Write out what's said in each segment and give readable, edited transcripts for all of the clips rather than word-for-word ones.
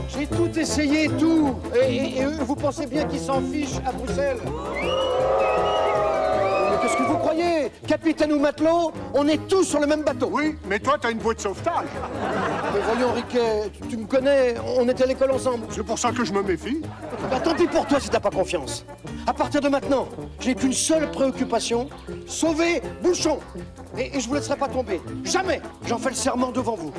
J'ai tout essayé, tout. Et eux, vous pensez bien qu'ils s'en fichent à Bruxelles? Mais qu'est-ce que vous croyez? Capitaine ou matelot, on est tous sur le même bateau. Oui, mais toi, t'as une voie de sauvetage. Mais voyons, Riquet, tu me connais, on était à l'école ensemble. C'est pour ça que je me méfie. Bah, tant pis pour toi si t'as pas confiance. À partir de maintenant, j'ai qu'une seule préoccupation, sauver Bouchon. Et je vous laisserai pas tomber. Jamais. J'en fais le serment devant vous.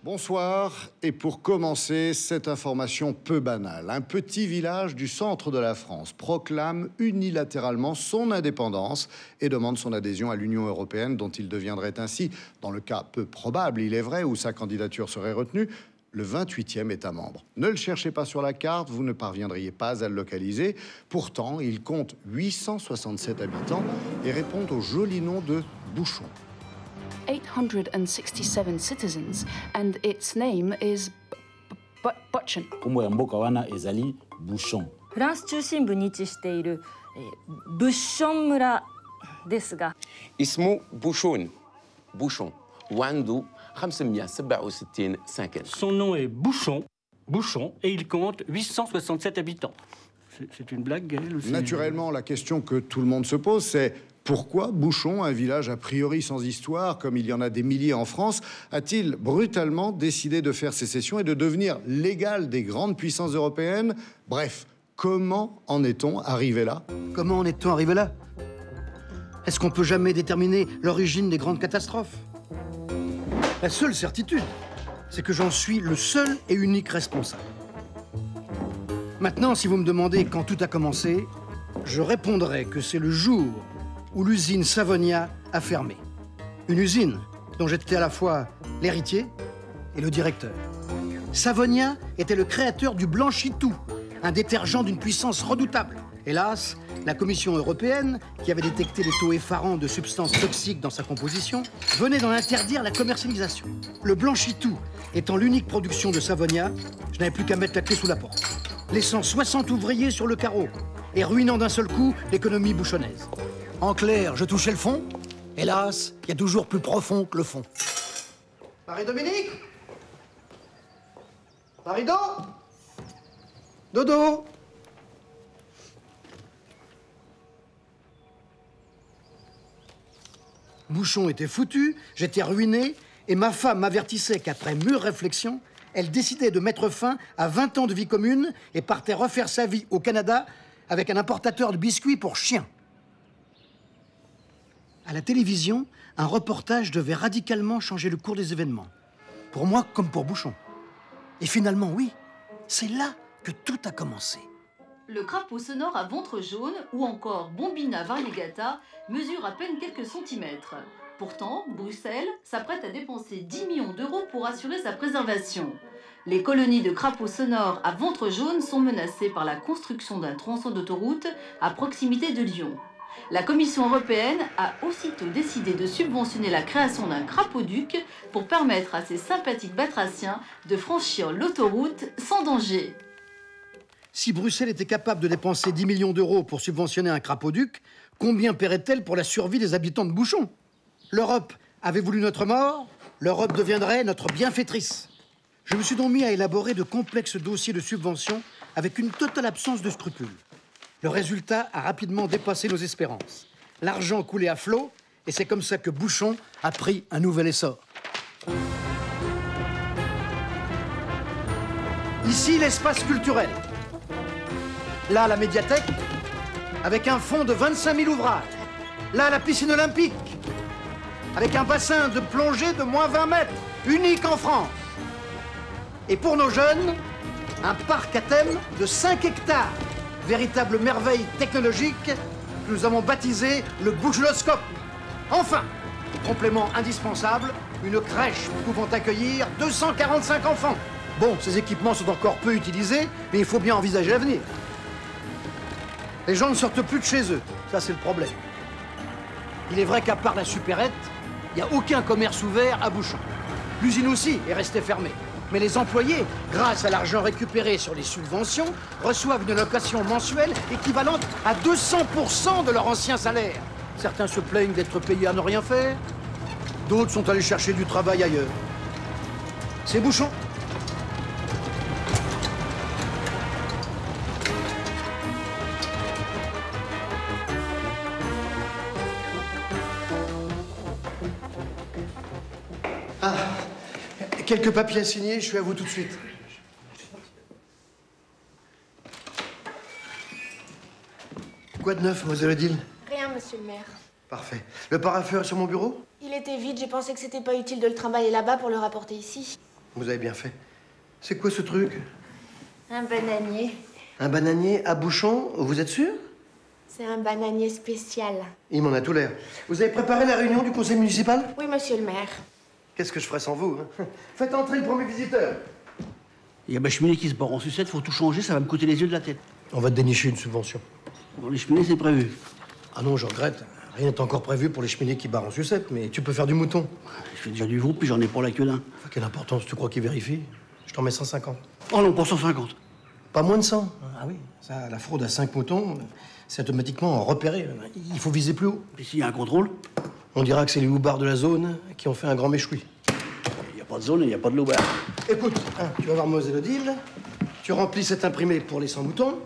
Bonsoir, et pour commencer, cette information peu banale. Un petit village du centre de la France proclame unilatéralement son indépendance et demande son adhésion à l'Union européenne, dont il deviendrait ainsi, dans le cas peu probable, il est vrai, où sa candidature serait retenue, le 28e État membre. Ne le cherchez pas sur la carte, vous ne parviendriez pas à le localiser. Pourtant, il compte 867 habitants et répond au joli nom de Bouchon. 867 citizens, and its name is Butchon. 思やmboka wana ezali Bouchon. フランス中心部に位置しているブッション村ですが اسمه بوشون بوشون وعنده 567 ساكن. Son nom est Bouchon, et il compte 867 habitants. C'est une blague, Gaël, ou c'est... Naturellement, la question que tout le monde se pose, c'est pourquoi Bouchon, un village a priori sans histoire, comme il y en a des milliers en France, a-t-il brutalement décidé de faire sécession et de devenir l'égal des grandes puissances européennes? Bref, comment en est-on arrivé là? Comment en est-on arrivé là? Est-ce qu'on peut jamais déterminer l'origine des grandes catastrophes? La seule certitude, c'est que j'en suis le seul et unique responsable. Maintenant, si vous me demandez quand tout a commencé, je répondrai que c'est le jour où l'usine Savonia a fermé. Une usine dont j'étais à la fois l'héritier et le directeur. Savonia était le créateur du Blanchitou, un détergent d'une puissance redoutable. Hélas, la Commission européenne, qui avait détecté les taux effarants de substances toxiques dans sa composition, venait d'en interdire la commercialisation. Le Blanchitou étant l'unique production de Savonia, je n'avais plus qu'à mettre la clé sous la porte, laissant 60 ouvriers sur le carreau et ruinant d'un seul coup l'économie bouchonnaise. En clair, je touchais le fond. Hélas, il y a toujours plus profond que le fond. Marie-Dominique? Marie-Do? Dodo? Bouchon était foutu, j'étais ruiné, et ma femme m'avertissait qu'après mûre réflexion, elle décidait de mettre fin à 20 ans de vie commune et partait refaire sa vie au Canada avec un importateur de biscuits pour chiens. À la télévision, un reportage devait radicalement changer le cours des événements. Pour moi comme pour Bouchon. Et finalement, oui, c'est là que tout a commencé. Le crapaud sonore à ventre jaune, ou encore Bombina variegata, mesure à peine quelques centimètres. Pourtant, Bruxelles s'apprête à dépenser 10 millions d'euros pour assurer sa préservation. Les colonies de crapauds sonores à ventre jaune sont menacées par la construction d'un tronçon d'autoroute à proximité de Lyon. La Commission européenne a aussitôt décidé de subventionner la création d'un crapauduc pour permettre à ces sympathiques batraciens de franchir l'autoroute sans danger. Si Bruxelles était capable de dépenser 10 millions d'euros pour subventionner un crapauduc, combien paierait-elle pour la survie des habitants de Bouchon? L'Europe avait voulu notre mort, l'Europe deviendrait notre bienfaitrice. Je me suis donc mis à élaborer de complexes dossiers de subvention avec une totale absence de scrupules. Le résultat a rapidement dépassé nos espérances. L'argent coulait à flot, et c'est comme ça que Bouchon a pris un nouvel essor. Ici, l'espace culturel. Là, la médiathèque, avec un fonds de 25 000 ouvrages. Là, la piscine olympique, avec un bassin de plongée de moins 20 mètres, unique en France. Et pour nos jeunes, un parc à thème de 5 hectares. Véritable merveille technologique que nous avons baptisé le Bouchonoscope. Enfin, complément indispensable, une crèche pouvant accueillir 245 enfants. Bon, ces équipements sont encore peu utilisés, mais il faut bien envisager l'avenir. Les gens ne sortent plus de chez eux, ça c'est le problème. Il est vrai qu'à part la supérette, il n'y a aucun commerce ouvert à Bouchon. L'usine aussi est restée fermée. Mais les employés, grâce à l'argent récupéré sur les subventions, reçoivent une location mensuelle équivalente à 200% de leur ancien salaire. Certains se plaignent d'être payés à ne rien faire. D'autres sont allés chercher du travail ailleurs. C'est Bouchon. Ah, quelques papiers à signer, je suis à vous tout de suite. Quoi de neuf, mademoiselle Odile? Rien, monsieur le maire. Parfait. Le paraffeur est sur mon bureau? Il était vide, j'ai pensé que c'était pas utile de le trimballer là-bas pour le rapporter ici. Vous avez bien fait. C'est quoi ce truc? Un bananier. Un bananier à Bouchon, vous êtes sûr? C'est un bananier spécial. Il m'en a tout l'air. Vous avez préparé la réunion du conseil municipal? Oui, monsieur le maire. Qu'est-ce que je ferais sans vous, hein? Faites entrer le premier visiteur. Il y a ma cheminée qui se barre en sucette, faut tout changer, ça va me coûter les yeux de la tête. On va te dénicher une subvention. Bon, les cheminées, c'est prévu. Ah non, je regrette. Rien n'est encore prévu pour les cheminées qui barrent en sucette, mais tu peux faire du mouton. Je fais déjà du veau, puis j'en ai pour la queue d'un. Enfin, quelle importance tu crois qu'il vérifie? Je t'en mets 150. Oh non, pour 150. Pas moins de 100. Ah oui, ça, la fraude à 5 moutons, c'est automatiquement repéré. Il faut viser plus haut. Et s'il y a un contrôle? On dira que c'est les loupards de la zone qui ont fait un grand méchoui. Il n'y a pas de zone et il n'y a pas de loupard. Écoute, hein, tu vas voir Mademoiselle Odile, tu remplis cet imprimé pour les 100 moutons,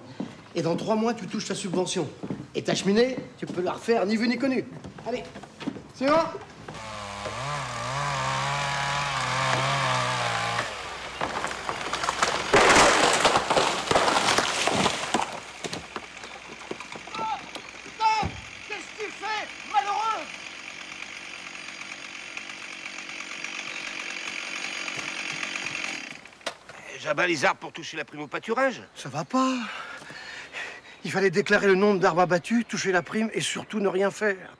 et dans 3 mois, tu touches ta subvention. Et ta cheminée, tu peux la refaire ni vu ni connu. Allez, c'est bon? J'abat les arbres pour toucher la prime au pâturage. Ça va pas. Il fallait déclarer le nombre d'arbres abattus, toucher la prime et surtout ne rien faire.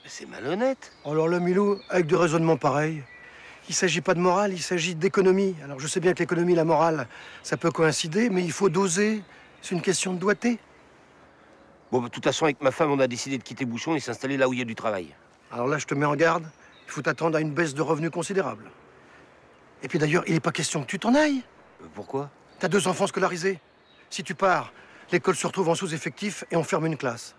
Mais c'est malhonnête. Alors là, Milou, avec des raisonnements pareils, il s'agit pas de morale, il s'agit d'économie. Alors je sais bien que l'économie et la morale, ça peut coïncider, mais il faut doser. C'est une question de doigté. Bon, de toute façon, avec ma femme, on a décidé de quitter Bouchon et s'installer là où il y a du travail. Alors là, je te mets en garde. Il faut t'attendre à une baisse de revenus considérable. Et puis d'ailleurs, il n'est pas question que tu t'en ailles. Pourquoi? T'as 2 enfants scolarisés. Si tu pars, l'école se retrouve en sous-effectif et on ferme une classe.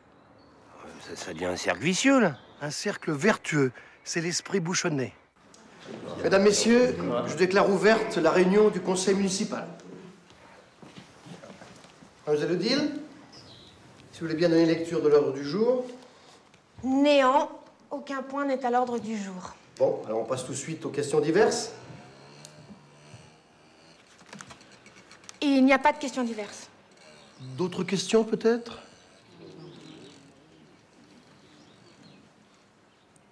Ça devient un cercle vicieux, là. Un cercle vertueux. C'est l'esprit bouchonné. Mesdames, Messieurs, je déclare ouverte la réunion du conseil municipal. Mademoiselle Odile, si vous voulez bien donner lecture de l'ordre du jour. Néant, aucun point n'est à l'ordre du jour. Bon, alors on passe tout de suite aux questions diverses. Il n'y a pas de questions diverses. D'autres questions, peut-être?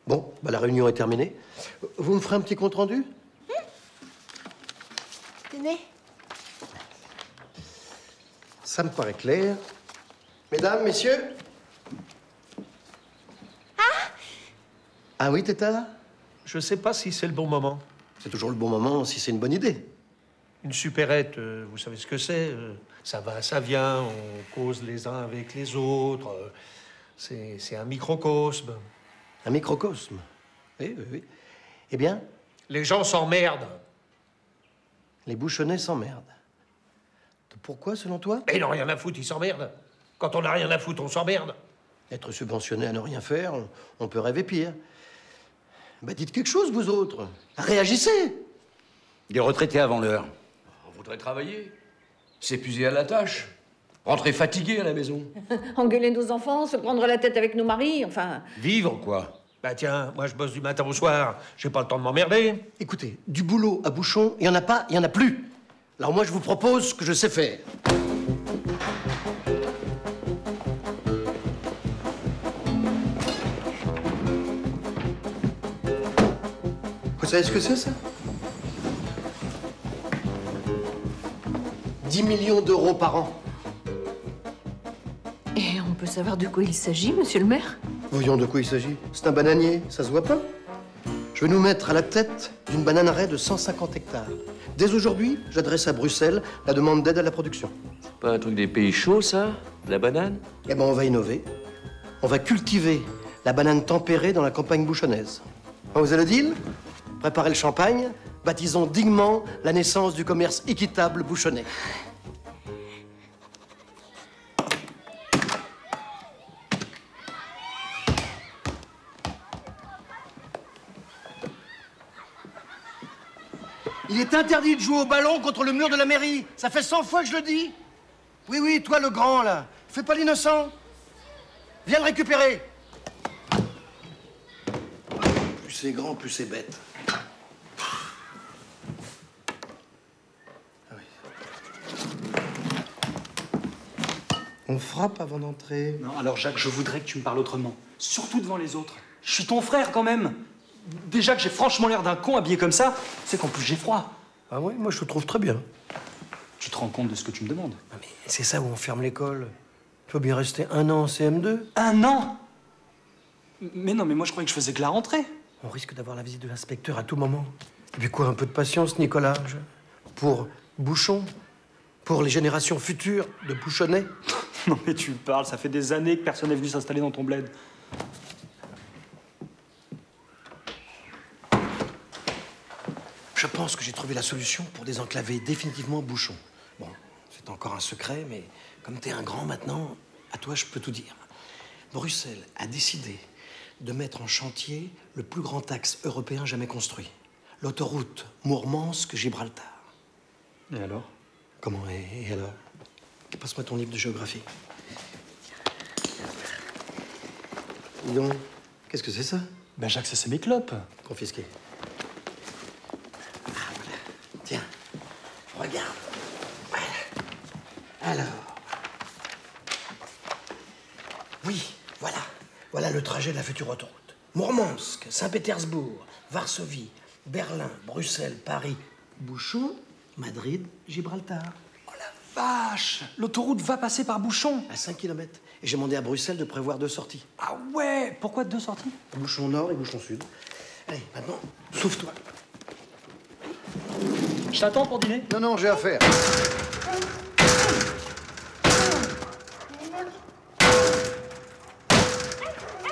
Bon, bah, la réunion est terminée. Vous me ferez un petit compte-rendu? Tenez. Ça me paraît clair. Mesdames, Messieurs. Ah oui, Tétard? Je sais pas si c'est le bon moment. C'est toujours le bon moment si c'est une bonne idée. Une supérette, vous savez ce que c'est? Ça va, ça vient, on cause les uns avec les autres. C'est un microcosme. Un microcosme? Oui, oui, oui. Eh bien? Les gens s'emmerdent. Les Bouchonnais s'emmerdent. Pourquoi, selon toi? Mais ils n'ont rien à foutre, ils s'emmerdent. Quand on n'a rien à foutre, on s'emmerde. Être subventionné à ne rien faire, on peut rêver pire. Bah, dites quelque chose, vous autres. Réagissez. Des retraités avant l'heure. On voudrait travailler, s'épuiser à la tâche, rentrer fatigué à la maison. Engueuler nos enfants, se prendre la tête avec nos maris, enfin... Vivre, quoi. Bah tiens, moi je bosse du matin au soir, j'ai pas le temps de m'emmerder. Écoutez, du boulot à Bouchon, il n'y en a pas, il n'y en a plus. Alors moi, je vous propose ce que je sais faire. Vous savez ce que c'est, ça? 10 millions d'euros par an. Et on peut savoir de quoi il s'agit, monsieur le maire? Voyons de quoi il s'agit. C'est un bananier, ça se voit pas. Je vais nous mettre à la tête d'une bananeraie de 150 hectares. Dès aujourd'hui, j'adresse à Bruxelles la demande d'aide à la production. C'est pas un truc des pays chauds, ça? La banane? Eh ben, on va innover. On va cultiver la banane tempérée dans la campagne bouchonnaise. Vous avez le deal? Préparez le champagne, baptisons dignement la naissance du commerce équitable bouchonnais. Il est interdit de jouer au ballon contre le mur de la mairie. Ça fait 100 fois que je le dis. Oui, oui, toi le grand, là. Fais pas l'innocent. Viens le récupérer. Plus c'est grand, plus c'est bête. Ah oui. On frappe avant d'entrer. Non, alors Jacques, je voudrais que tu me parles autrement. Surtout devant les autres. Je suis ton frère quand même. Déjà que j'ai franchement l'air d'un con habillé comme ça, c'est qu'en plus j'ai froid. Ah ouais, moi je te trouve très bien. Tu te rends compte de ce que tu me demandes? Ah mais c'est ça où on ferme l'école. Tu vas bien rester 1 an en CM2. 1 an? Mais non, mais moi je croyais que je faisais que la rentrée. On risque d'avoir la visite de l'inspecteur à tout moment. Et puis quoi, un peu de patience, Nicolas? Pour Bouchon? Pour les générations futures de Bouchonnais? Non mais tu parles, ça fait des années que personne n'est venu s'installer dans ton bled. Je pense que j'ai trouvé la solution pour désenclaver définitivement Bouchon. Bon, c'est encore un secret, mais comme t'es un grand maintenant, à toi je peux tout dire. Bruxelles a décidé de mettre en chantier le plus grand axe européen jamais construit. L'autoroute Mourmansk-Gibraltar. Et alors? Comment et alors? Passe-moi ton livre de géographie. Dis donc, qu'est-ce que c'est ça? Ben Jacques, c'est mes clopes. Confisqué. Ah, voilà. Tiens, regarde. Voilà. Alors. Oui, voilà. Voilà le trajet de la future autoroute. Mourmansk, Saint-Pétersbourg, Varsovie, Berlin, Bruxelles, Paris, Bouchon, Madrid, Gibraltar. Vache! L'autoroute va passer par Bouchon. À 5 km. Et j'ai demandé à Bruxelles de prévoir 2 sorties. Ah ouais? Pourquoi 2 sorties? Bouchon nord et Bouchon sud. Allez, maintenant, sauve-toi. Je t'attends pour dîner? Non, non, j'ai affaire.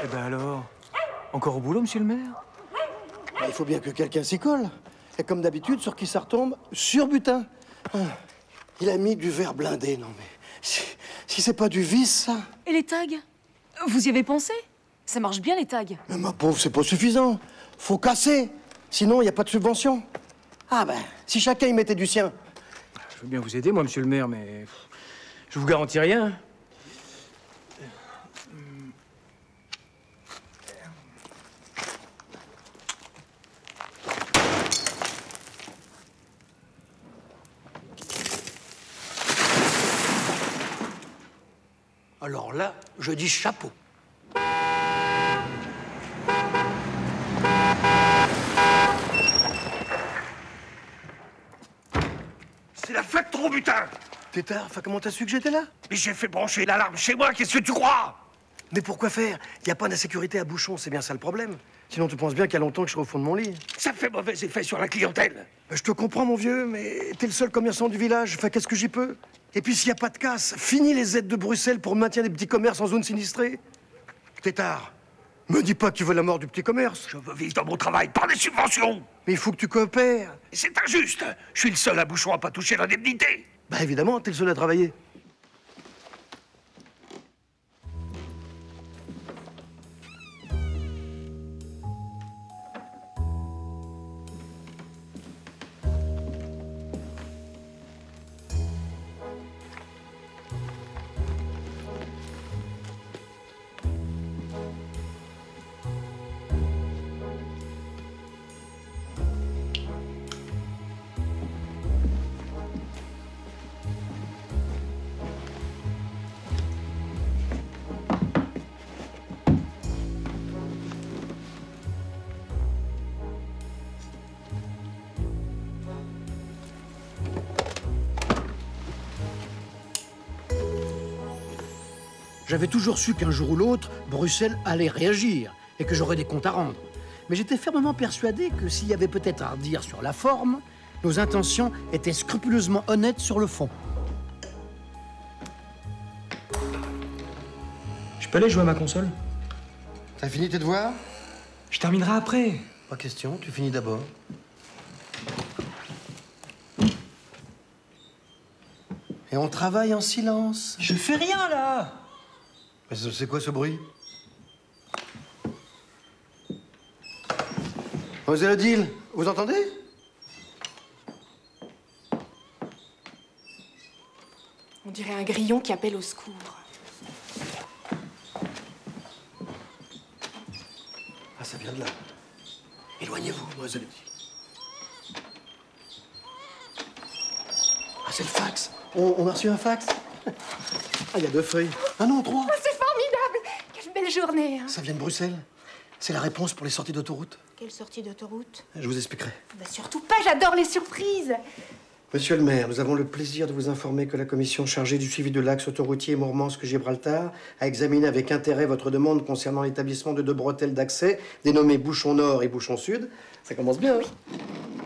Eh ben alors, encore au boulot, monsieur le maire? Il faut bien que quelqu'un s'y colle. Et comme d'habitude, sur qui ça retombe? Sur butin. Il a mis du verre blindé, non mais... Si c'est pas du vice, ça... Et les tags? Vous y avez pensé? Ça marche bien, les tags. Mais ma pauvre, c'est pas suffisant. Faut casser. Sinon, il n'y a pas de subvention. Ah ben, si chacun y mettait du sien. Je veux bien vous aider, moi, monsieur le maire, mais... je vous garantis rien. Alors là, je dis chapeau. C'est la fête, trop butin! Tétard, comment t'as su que j'étais là? Mais j'ai fait brancher l'alarme chez moi, qu'est-ce que tu crois? Mais pourquoi faire? Il n'y a pas d'insécurité à Bouchon, c'est bien ça le problème. Sinon, tu penses bien qu'il y a longtemps que je serai au fond de mon lit. Ça fait mauvais effet sur la clientèle. Je te comprends, mon vieux, mais t'es le seul commerçant du village. Enfin, qu'est-ce que j'y peux? Et puis, s'il n'y a pas de casse, fini les aides de Bruxelles pour le maintien des petits commerces en zone sinistrée. Tétard, me dis pas que tu veux la mort du petit commerce. Je veux vivre dans mon travail, pas des subventions. Mais il faut que tu coopères. C'est injuste. Je suis le seul à Bouchon à pas toucher l'indemnité. Bah évidemment, t'es le seul à travailler. J'avais toujours su qu'un jour ou l'autre, Bruxelles allait réagir et que j'aurais des comptes à rendre. Mais j'étais fermement persuadé que s'il y avait peut-être à redire sur la forme, nos intentions étaient scrupuleusement honnêtes sur le fond. Je peux aller jouer à ma console? T'as fini tes devoirs? Je terminerai après. Pas question, tu finis d'abord. Et on travaille en silence. Je fais rien, là! Mais c'est quoi ce bruit? Mademoiselle Odile, vous entendez? dirait un grillon qui appelle au secours. Ah, ça vient de là. Éloignez-vous, mademoiselle. Ah, c'est le fax. On a reçu un fax. Ah, il y a 2 feuilles. Ah non, 3. Oh, c'est formidable! Quelle belle journée, hein. Ça vient de Bruxelles. C'est la réponse pour les sorties d'autoroute. Quelle sortie d'autoroute? Je vous expliquerai. Bah, surtout pas, j'adore les surprises. Monsieur le maire, nous avons le plaisir de vous informer que la commission chargée du suivi de l'axe autoroutier Mourmansk-Gibraltar a examiné avec intérêt votre demande concernant l'établissement de 2 bretelles d'accès dénommées Bouchon Nord et Bouchon Sud. Ça commence bien, oui.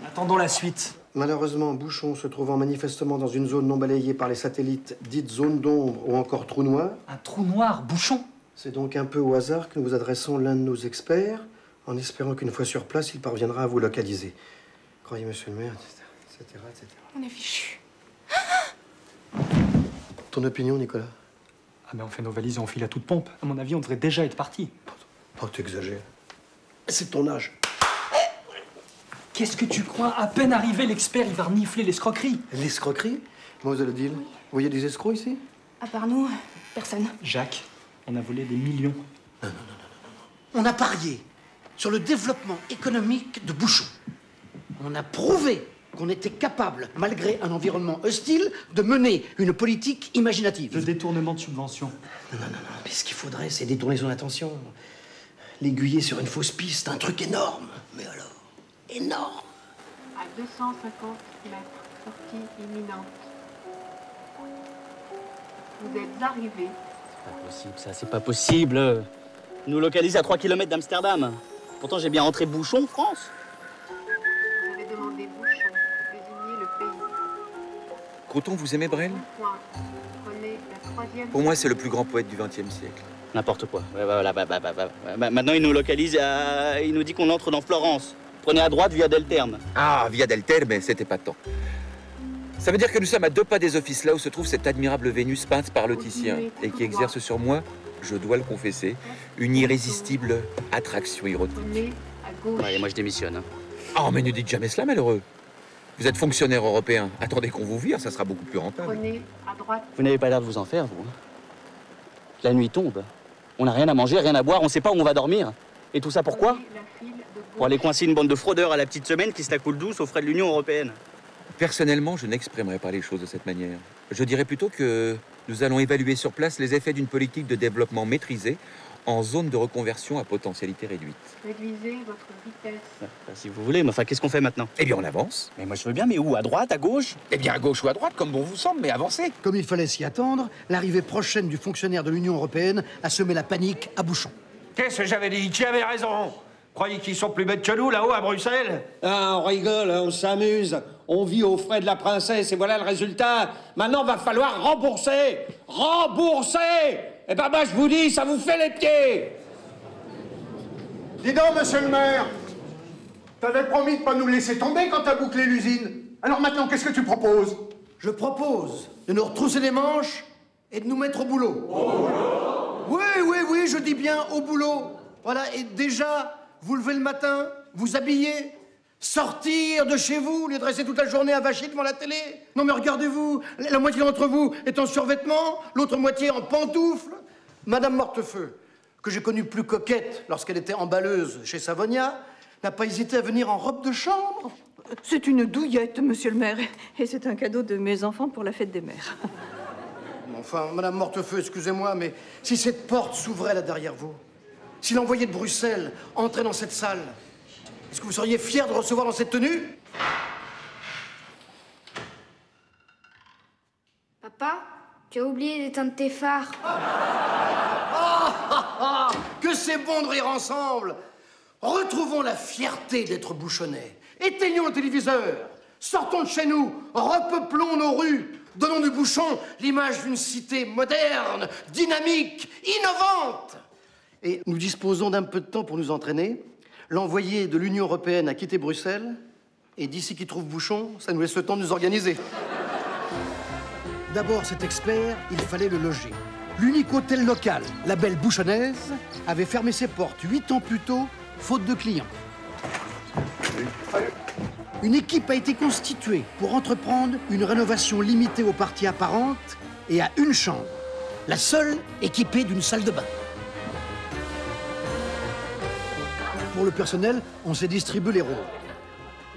Attendons la suite. Malheureusement, Bouchon se trouvant manifestement dans une zone non balayée par les satellites dite zone d'ombre ou encore trou noir. Un trou noir, Bouchon? C'est donc un peu au hasard que nous vous adressons l'un de nos experts, en espérant qu'une fois sur place, il parviendra à vous localiser. Croyez, monsieur le maire, etc., etc. On est fichu. Ton opinion, Nicolas? Ah, mais on fait nos valises et on file à toute pompe. À mon avis, on devrait déjà être parti. Oh, t'exagères. C'est ton âge. Qu'est-ce que tu crois? À peine arrivé, l'expert, il va renifler l'escroquerie. L'escroquerie? Mademoiselle Odile, vous voyez des escrocs ici? À part nous, personne. Jacques, on a volé des millions. Non. On a parié sur le développement économique de Bouchon. On a prouvé qu'on était capable, malgré un environnement hostile, de mener une politique imaginative. Le détournement de subventions. Non. Mais ce qu'il faudrait, c'est détourner son attention. L'aiguiller sur une fausse piste, un truc énorme. Mais alors, énorme. À 250 mètres, sortie imminente. Vous êtes arrivés. C'est pas possible, ça, c'est pas possible. Ils nous localisent à 3 km d'Amsterdam. Pourtant, j'ai bien rentré Bouchon, France. Vous avez demandé Bouchon, désignez le pays. Croton, vous aimez Brel? Prenez la 3e. Pour moi, c'est le plus grand poète du XXe siècle. N'importe quoi. Maintenant, ils nous localisent à... Il nous dit qu'on entre dans Florence. Prenez à droite via Delterme. Ah, via Delterme, c'était pas tant. Ça veut dire que nous sommes à 2 pas des offices là où se trouve cette admirable Vénus peinte par le Titien et qui exerce sur moi, je dois le confesser, une irrésistible attraction érotique. Allez, moi je démissionne. Oh, mais ne dites jamais cela, malheureux. Vous êtes fonctionnaire européen. Attendez qu'on vous vire, ça sera beaucoup plus rentable. Prenez à droite. Vous n'avez pas l'air de vous en faire, vous. La nuit tombe. On n'a rien à manger, rien à boire, on sait pas où on va dormir. Et tout ça pourquoi? Pour aller coincer une bande de fraudeurs à la petite semaine qui se la coule douce aux frais de l'Union européenne. Personnellement, je n'exprimerai pas les choses de cette manière. Je dirais plutôt que nous allons évaluer sur place les effets d'une politique de développement maîtrisée en zone de reconversion à potentialité réduite. Réduisez votre vitesse. Si vous voulez, mais enfin, qu'est-ce qu'on fait maintenant? Eh bien, on avance. Mais moi, je veux bien, mais où? À droite, à gauche? Eh bien, à gauche ou à droite, comme bon vous semble, mais avancez. Comme il fallait s'y attendre, l'arrivée prochaine du fonctionnaire de l'Union européenne a semé la panique à Bouchon. Qu'est-ce que j'avais dit? Tu avais raison. Croyez qu'ils sont plus bêtes que nous, là-haut, à Bruxelles? Ah, on rigole, on s'amuse. On vit aux frais de la princesse et voilà le résultat. Maintenant, va falloir rembourser. Rembourser! Eh ben, moi, je vous dis, ça vous fait les pieds. Dis donc, monsieur le maire, t'avais promis de pas nous laisser tomber quand t'as bouclé l'usine. Alors maintenant, qu'est-ce que tu proposes? Je propose de nous retrousser les manches et de nous mettre au boulot. Oui, je dis bien au boulot. Voilà, et déjà, vous levez le matin, vous habillez, sortir de chez vous, au lieu de rester toute la journée avachi devant la télé. Non mais regardez-vous, la moitié d'entre vous est en survêtement, l'autre moitié en pantoufles. Madame Mortefeu, que j'ai connue plus coquette lorsqu'elle était emballeuse chez Savonia, n'a pas hésité à venir en robe de chambre. C'est une douillette, monsieur le maire. Et c'est un cadeau de mes enfants pour la fête des mères. Enfin, Madame Mortefeu, excusez-moi, mais si cette porte s'ouvrait là derrière vous, si l'envoyé de Bruxelles entrait dans cette salle, est-ce que vous seriez fier de recevoir dans cette tenue? Papa, tu as oublié d'éteindre tes phares. Que c'est bon de rire ensemble! Retrouvons la fierté d'être bouchonnais. Éteignons le téléviseur. Sortons de chez nous. Repeuplons nos rues. Donnons du Bouchon l'image d'une cité moderne, dynamique, innovante. Et nous disposons d'un peu de temps pour nous entraîner. L'envoyé de l'Union européenne a quitté Bruxelles. Et d'ici qu'il trouve Bouchon, ça nous laisse le temps de nous organiser. D'abord, cet expert, il fallait le loger. L'unique hôtel local, la Belle Bouchonnaise, avait fermé ses portes 8 ans plus tôt, faute de clients. Une équipe a été constituée pour entreprendre une rénovation limitée aux parties apparentes et a une chambre, la seule équipée d'une salle de bain. Pour le personnel, on s'est distribué les rôles.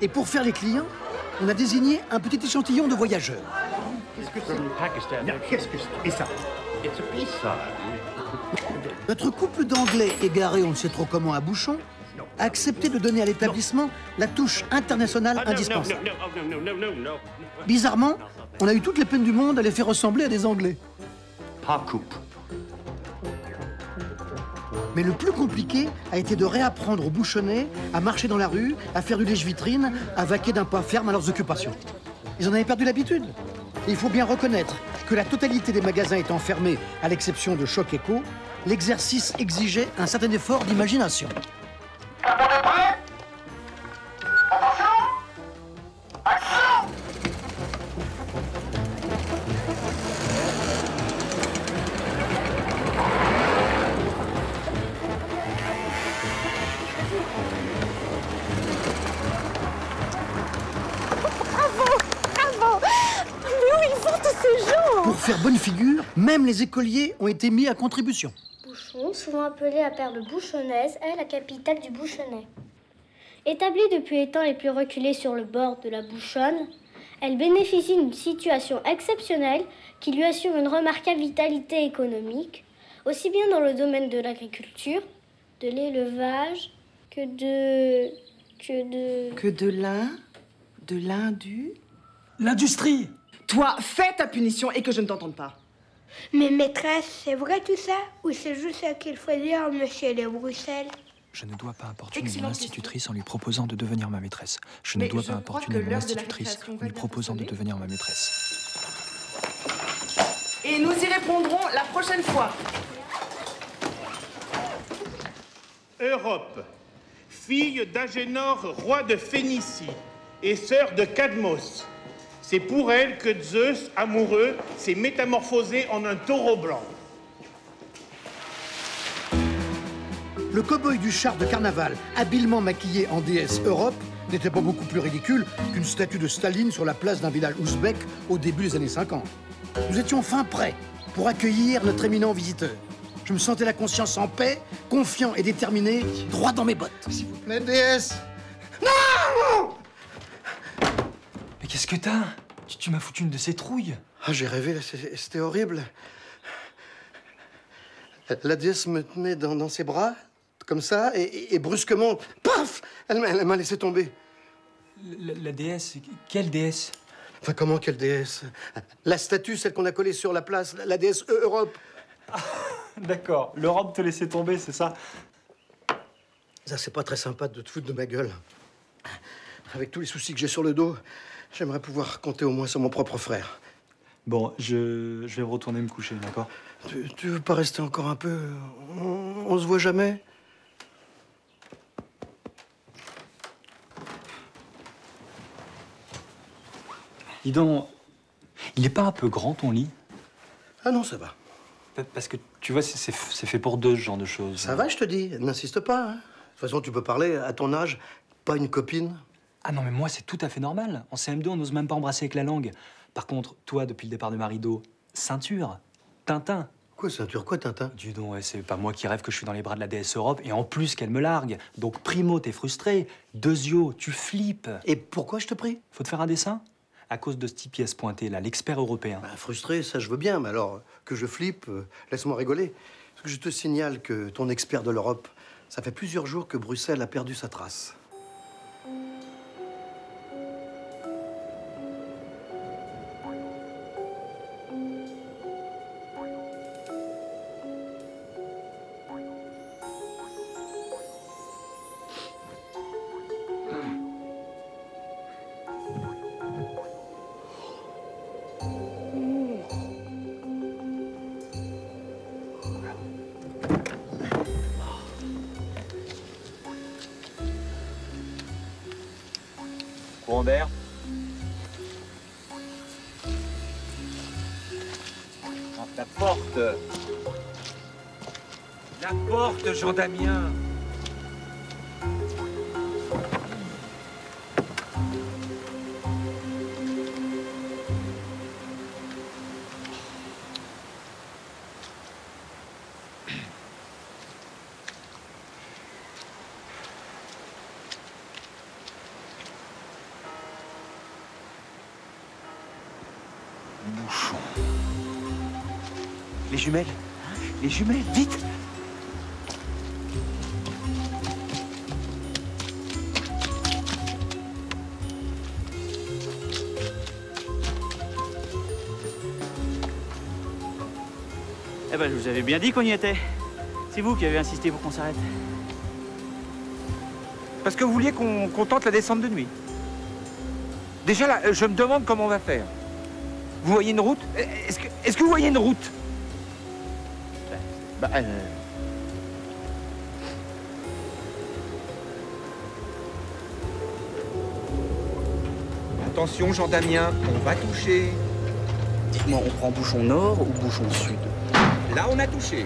Et pour faire les clients, on a désigné un petit échantillon de voyageurs. Qu'est-ce que c'est? Qu'est-ce que c'est? Et ça? Notre couple d'Anglais égarés, on ne sait trop comment, à Bouchon, a accepté de donner à l'établissement la touche internationale indispensable. Bizarrement, on a eu toutes les peines du monde à les faire ressembler à des Anglais. Pas coupe. Mais le plus compliqué a été de réapprendre aux Bouchonnais à marcher dans la rue, à faire du lèche-vitrine, à vaquer d'un pas ferme à leurs occupations. Ils en avaient perdu l'habitude. Et il faut bien reconnaître que la totalité des magasins étant fermés, à l'exception de Choc Eco, l'exercice exigeait un certain effort d'imagination. Pour faire bonne figure, même les écoliers ont été mis à contribution. Bouchon, souvent appelée la perle bouchonnaise, est la capitale du Bouchonnais. Établie depuis les temps les plus reculés sur le bord de la Bouchonne, elle bénéficie d'une situation exceptionnelle qui lui assure une remarquable vitalité économique, aussi bien dans le domaine de l'agriculture, de l'élevage, que de L'industrie. Toi, fais ta punition et que je ne t'entende pas. Mais maîtresse, c'est vrai tout ça? Ou c'est juste ce qu'il faut dire, monsieur de Bruxelles? Je ne dois pas importuner mon institutrice en lui proposant de devenir ma maîtresse. Je ne dois pas importuner mon institutrice en lui proposant de devenir ma maîtresse. Et nous y répondrons la prochaine fois. Europe, fille d'Agénor, roi de Phénicie, et sœur de Cadmos. C'est pour elle que Zeus, amoureux, s'est métamorphosé en un taureau blanc. Le cow-boy du char de carnaval, habilement maquillé en déesse Europe, n'était pas beaucoup plus ridicule qu'une statue de Staline sur la place d'un village ouzbek au début des années 50. Nous étions enfin prêts pour accueillir notre éminent visiteur. Je me sentais la conscience en paix, confiant et déterminé, droit dans mes bottes. S'il vous plaît, déesse. Non! Mais qu'est-ce que t'as? Tu m'as foutu une de ces trouilles. Ah, j'ai rêvé, c'était horrible. La déesse me tenait dans ses bras, comme ça, et brusquement, paf, elle m'a laissé tomber. La déesse? Quelle déesse? Enfin, comment, quelle déesse? La statue, celle qu'on a collée sur la place, la déesse Europe. Ah, d'accord, l'Europe te laissait tomber, c'est ça? Ça, c'est pas très sympa de te foutre de ma gueule. Avec tous les soucis que j'ai sur le dos, j'aimerais pouvoir compter au moins sur mon propre frère. Bon, je vais retourner me coucher, d'accord? Tu veux pas rester encore un peu? On se voit jamais? Dis donc, il est pas un peu grand ton lit? Ah non, ça va. Parce que, tu vois, c'est fait pour deux, ce genre de choses. Ça va, je te dis, n'insiste pas. Hein. De toute façon, tu peux parler, à ton âge, pas une copine. Ah non, mais moi, c'est tout à fait normal. En CM2, on n'ose même pas embrasser avec la langue. Par contre, toi, depuis le départ de Marido, ceinture, Tintin. Quoi, ceinture? Quoi, Tintin? Dis donc, ouais, c'est pas moi qui rêve que je suis dans les bras de la déesse Europe, et en plus qu'elle me largue. Donc, primo, t'es frustré. Deuxio, tu flippes. Et pourquoi je te prie? Faut te faire un dessin? À cause de cette pièce pointée, là, l'expert européen. Bah, frustré, ça je veux bien, mais alors que je flippe, laisse-moi rigoler. Parce que je te signale que ton expert de l'Europe, ça fait plusieurs jours que Bruxelles a perdu sa trace. Courant d'air. La porte. La porte, Jean-Damien. Bouchon. Les jumelles. Les jumelles, vite! Eh ben, je vous avais bien dit qu'on y était. C'est vous qui avez insisté pour qu'on s'arrête. Parce que vous vouliez qu'on tente la descente de nuit. Déjà là, je me demande comment on va faire. Vous voyez une route? Est-ce que vous voyez une route? Attention, Jean Damien, on va toucher. Dites-moi, on prend bouchon nord ou bouchon sud? Là, on a touché.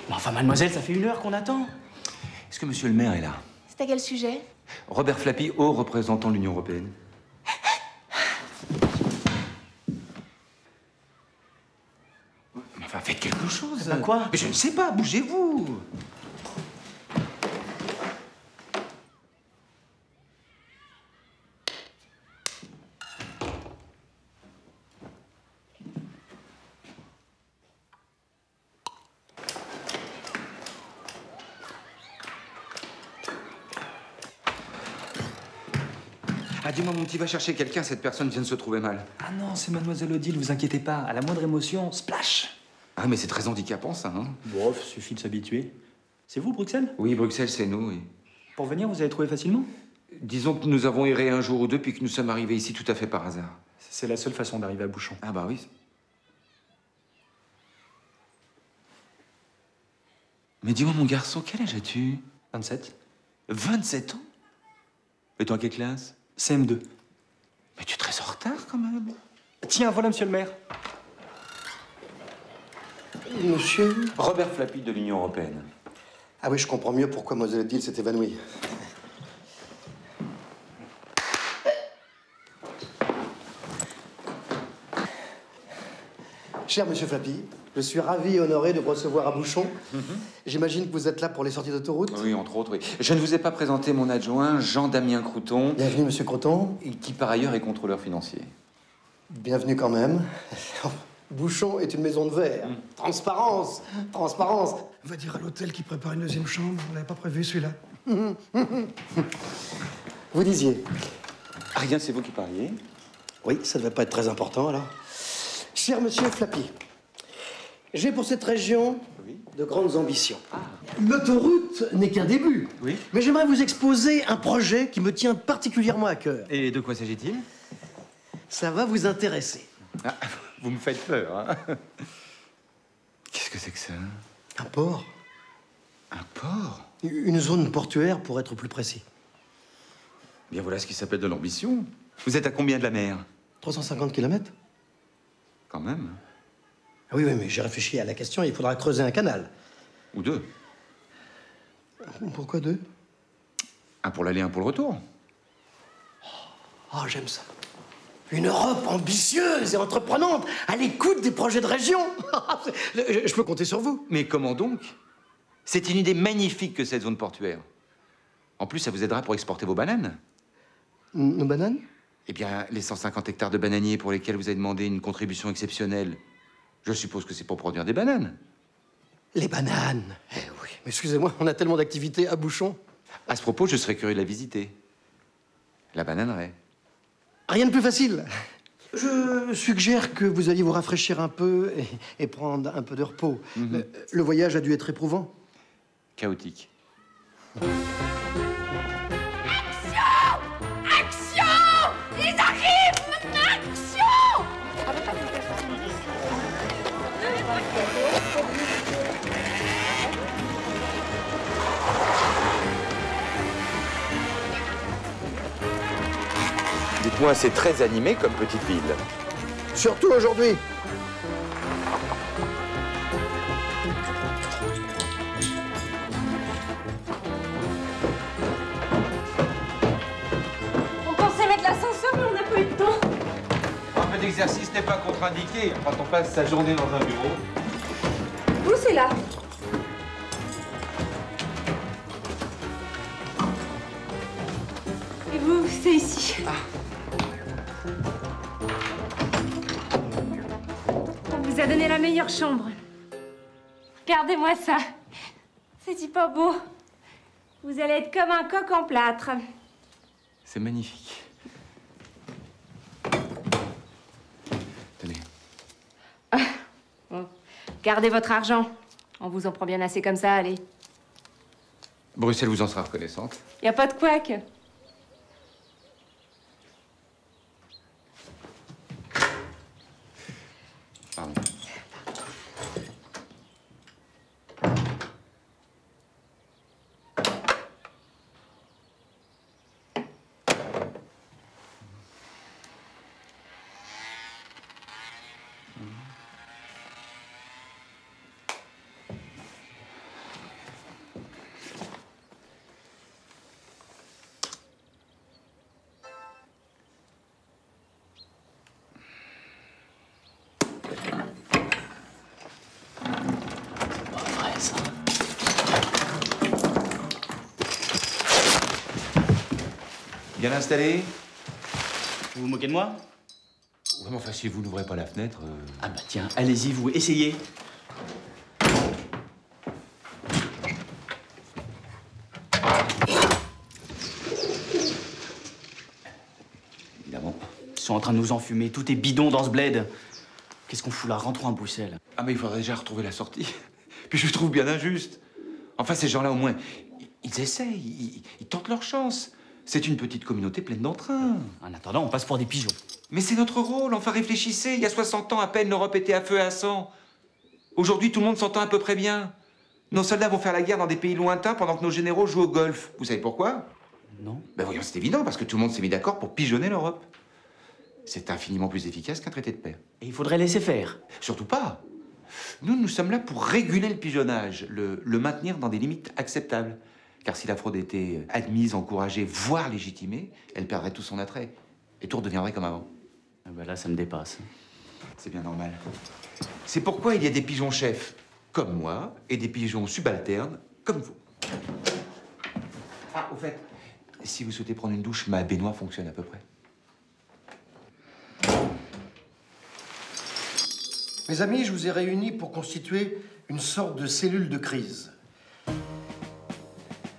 Mais enfin, mademoiselle, ça fait 1 heure qu'on attend. Est-ce que monsieur le maire est là? C'est à quel sujet? Robert Flappy, haut représentant de l'Union européenne. Enfin, faites quelque chose. Ben quoi? Mais je ne sais pas, bougez-vous. Ah, dis-moi, mon petit, va chercher quelqu'un, cette personne vient de se trouver mal. Ah non, c'est mademoiselle Odile, vous inquiétez pas. À la moindre émotion, splash! Ah, mais c'est très handicapant, ça, hein? Bof, suffit de s'habituer. C'est vous, Bruxelles? Oui, Bruxelles, c'est nous, oui. Pour venir, vous avez trouvé facilement? Disons que nous avons erré un jour ou deux, puis que nous sommes arrivés ici tout à fait par hasard. C'est la seule façon d'arriver à Bouchon. Ah bah oui. Mais dis-moi, mon garçon, quel âge as-tu? 27. 27 ans? Et toi, en quelle classe? CM2. Mais tu es très en retard, quand même. Tiens, voilà, monsieur le maire. Monsieur? Robert Flappy de l'Union européenne. Ah oui, je comprends mieux pourquoi Mlle Odile s'est évanouie. Cher monsieur Flappy, je suis ravi et honoré de vous recevoir à Bouchon. J'imagine que vous êtes là pour les sorties d'autoroute? Oui, entre autres, oui. Je ne vous ai pas présenté mon adjoint, Jean-Damien Crouton. Bienvenue, monsieur Crouton. Qui, par ailleurs, est contrôleur financier. Bienvenue quand même. Bouchon est une maison de verre. Transparence, transparence. On va dire à l'hôtel qui prépare une deuxième chambre. On n'avait pas prévu celui-là. Vous disiez? Rien, c'est vous qui parliez. Oui, ça ne devait pas être très important, alors. Cher monsieur Flappy, j'ai pour cette région de grandes ambitions. L'autoroute n'est qu'un début. Oui. Mais j'aimerais vous exposer un projet qui me tient particulièrement à cœur. Et de quoi s'agit-il? Ça va vous intéresser. Ah, vous me faites peur, hein? Qu'est-ce que c'est que ça? Un port. Un port? Une zone portuaire, pour être plus précis. Bien, voilà ce qui s'appelle de l'ambition. Vous êtes à combien de la mer? 350 km. Quand même. Ah oui, mais j'ai réfléchi à la question, il faudra creuser un canal. Ou deux. Pourquoi deux? Un pour l'aller, un pour le retour. Oh, j'aime ça. Une Europe ambitieuse et entreprenante, à l'écoute des projets de région. Je peux compter sur vous. Mais comment donc? C'est une idée magnifique que cette zone portuaire. En plus, ça vous aidera pour exporter vos bananes. Nos bananes? Eh bien, les 150 hectares de bananiers pour lesquels vous avez demandé une contribution exceptionnelle, je suppose que c'est pour produire des bananes. Les bananes? Eh oui, mais excusez-moi, on a tellement d'activités à Bouchon. À ce propos, je serais curieux de la visiter. La bananeraie. Rien de plus facile. Je suggère que vous alliez vous rafraîchir un peu et prendre un peu de repos. Le voyage a dû être éprouvant. Chaotique. Action! Ils arrivent! Action! Dites-moi, c'est très animé comme petite ville. Surtout aujourd'hui. On pensait mettre l'ascenseur, mais on n'a pas eu le temps. d'exercice n'est pas contre-indiqué quand on passe sa journée dans un bureau. Vous, c'est là. Et vous, c'est ici. On vous a donné la meilleure chambre. Regardez-moi ça. C'est pas beau. Vous allez être comme un coq en plâtre. C'est magnifique. Tenez. Bon. Gardez votre argent. On vous en prend bien assez comme ça, allez. Bruxelles vous en sera reconnaissante. Y a pas de couac. Pardon. Bien installé? Vous vous moquez de moi? Ouais, mais enfin, si vous n'ouvrez pas la fenêtre... Ah bah tiens, allez-y, vous, essayez. Évidemment, ils sont en train de nous enfumer, tout est bidon dans ce bled. Qu'est-ce qu'on fout là? Rentrons à Bruxelles. Ah, mais il faudrait déjà retrouver la sortie. Puis je trouve bien injuste. Enfin, ces gens-là, au moins, ils essayent, ils tentent leur chance. C'est une petite communauté pleine d'entrain. En attendant, on passe pour des pigeons. Mais c'est notre rôle, enfin réfléchissez. Il y a 60 ans à peine, l'Europe était à feu et à sang. Aujourd'hui, tout le monde s'entend à peu près bien. Nos soldats vont faire la guerre dans des pays lointains pendant que nos généraux jouent au golf. Vous savez pourquoi? Non. Ben voyons, c'est évident, parce que tout le monde s'est mis d'accord pour pigeonner l'Europe. C'est infiniment plus efficace qu'un traité de paix. Et il faudrait laisser faire. Surtout pas. Nous sommes là pour réguler le pigeonnage, le maintenir dans des limites acceptables. Car si la fraude était admise, encouragée, voire légitimée, elle perdrait tout son attrait. Et tout redeviendrait comme avant. Ah bah là, ça me dépasse. C'est bien normal. C'est pourquoi il y a des pigeons chefs, comme moi, et des pigeons subalternes, comme vous. Ah, au fait, si vous souhaitez prendre une douche, ma baignoire fonctionne à peu près. Mes amis, je vous ai réunis pour constituer une sorte de cellule de crise.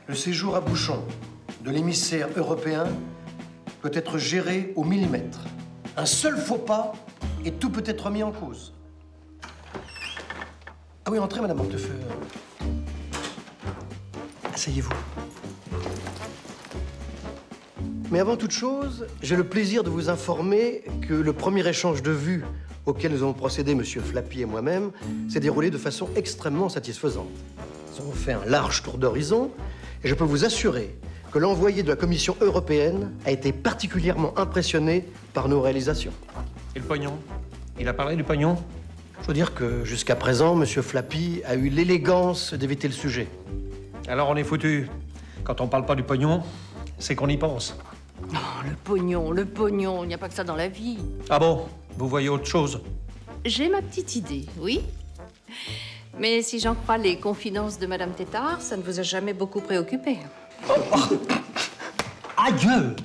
Le séjour à Bouchon de l'émissaire européen doit être géré au millimètre. Un seul faux pas et tout peut être mis en cause. Ah oui, entrez, Madame Hortefeux. Asseyez-vous. Mais avant toute chose, j'ai le plaisir de vous informer que le premier échange de vues auquel nous avons procédé, Monsieur Flappy et moi-même, s'est déroulé de façon extrêmement satisfaisante. Nous avons fait un large tour d'horizon et je peux vous assurer que l'envoyé de la Commission européenne a été particulièrement impressionné par nos réalisations. Et le pognon? Il a parlé du pognon? Je veux dire que jusqu'à présent, Monsieur Flappy a eu l'élégance d'éviter le sujet. Alors on est foutu. Quand on parle pas du pognon, c'est qu'on y pense. Oh, le pognon, il n'y a pas que ça dans la vie. Ah bon? Vous voyez autre chose? J'ai ma petite idée, oui. Mais si j'en crois les confidences de Madame Tétard, ça ne vous a jamais beaucoup préoccupé. Adieu!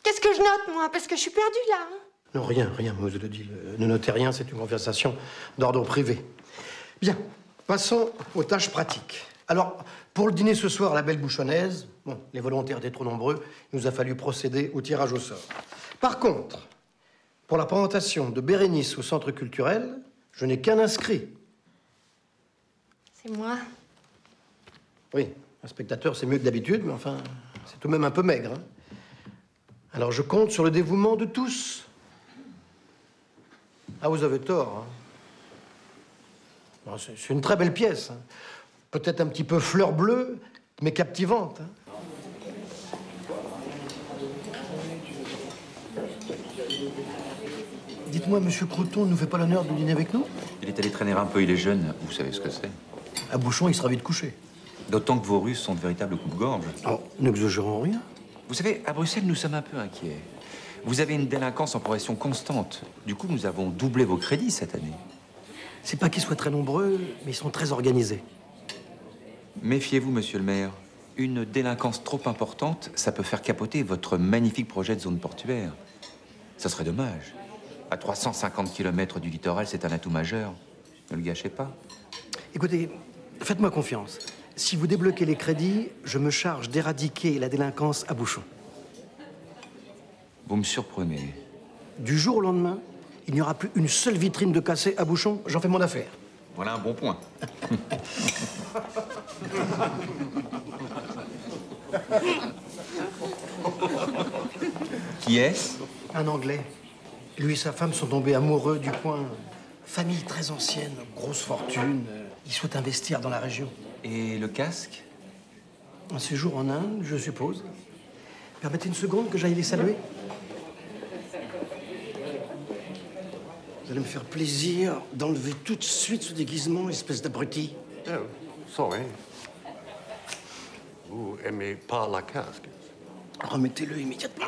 Qu'est-ce que je note, moi? Parce que je suis perdue, là. Hein? Non, rien, Mademoiselle Odile. Ne notez rien, c'est une conversation d'ordre privé. Bien, passons aux tâches pratiques. Alors, pour le dîner ce soir à la Belle Bouchonnaise, bon, les volontaires étaient trop nombreux, il nous a fallu procéder au tirage au sort. Par contre, pour la présentation de Bérénice au centre culturel, je n'ai qu'un inscrit. C'est moi. Oui, un spectateur, c'est mieux que d'habitude, mais enfin, c'est tout de même un peu maigre. Hein. Alors, je compte sur le dévouement de tous. Ah, vous avez tort. Hein. Bon, c'est une très belle pièce. Hein. Peut-être un petit peu fleur bleue, mais captivante. Hein. Dites-moi, Monsieur Croton ne nous fait pas l'honneur de dîner avec nous? Il est allé traîner un peu, il est jeune. Vous savez ce que c'est. À Bouchon, il sera vite couché. D'autant que vos Russes sont de véritables coupe-gorge. Oh, n'exagérons rien. Vous savez, à Bruxelles, nous sommes un peu inquiets. Vous avez une délinquance en progression constante. Du coup, nous avons doublé vos crédits cette année. C'est pas qu'ils soient très nombreux, mais ils sont très organisés. Méfiez-vous, monsieur le maire. Une délinquance trop importante, ça peut faire capoter votre magnifique projet de zone portuaire. Ça serait dommage. À 350 km du littoral, c'est un atout majeur. Ne le gâchez pas. Écoutez, faites-moi confiance. Si vous débloquez les crédits, je me charge d'éradiquer la délinquance à Bouchon. Vous me surprenez. Du jour au lendemain, il n'y aura plus une seule vitrine de cassé à Bouchon. J'en fais mon affaire. Voilà un bon point. Qui est-ce? Un Anglais. Lui et sa femme sont tombés amoureux du coin. Famille très ancienne, grosse fortune. Ils souhaitent investir dans la région. Et le casque? Un séjour en Inde, je suppose. Permettez une seconde que j'aille les saluer. Vous allez me faire plaisir d'enlever tout de suite ce déguisement, espèce d'abruti. Oh, sorry. Vous aimez pas la casque? Remettez-le immédiatement.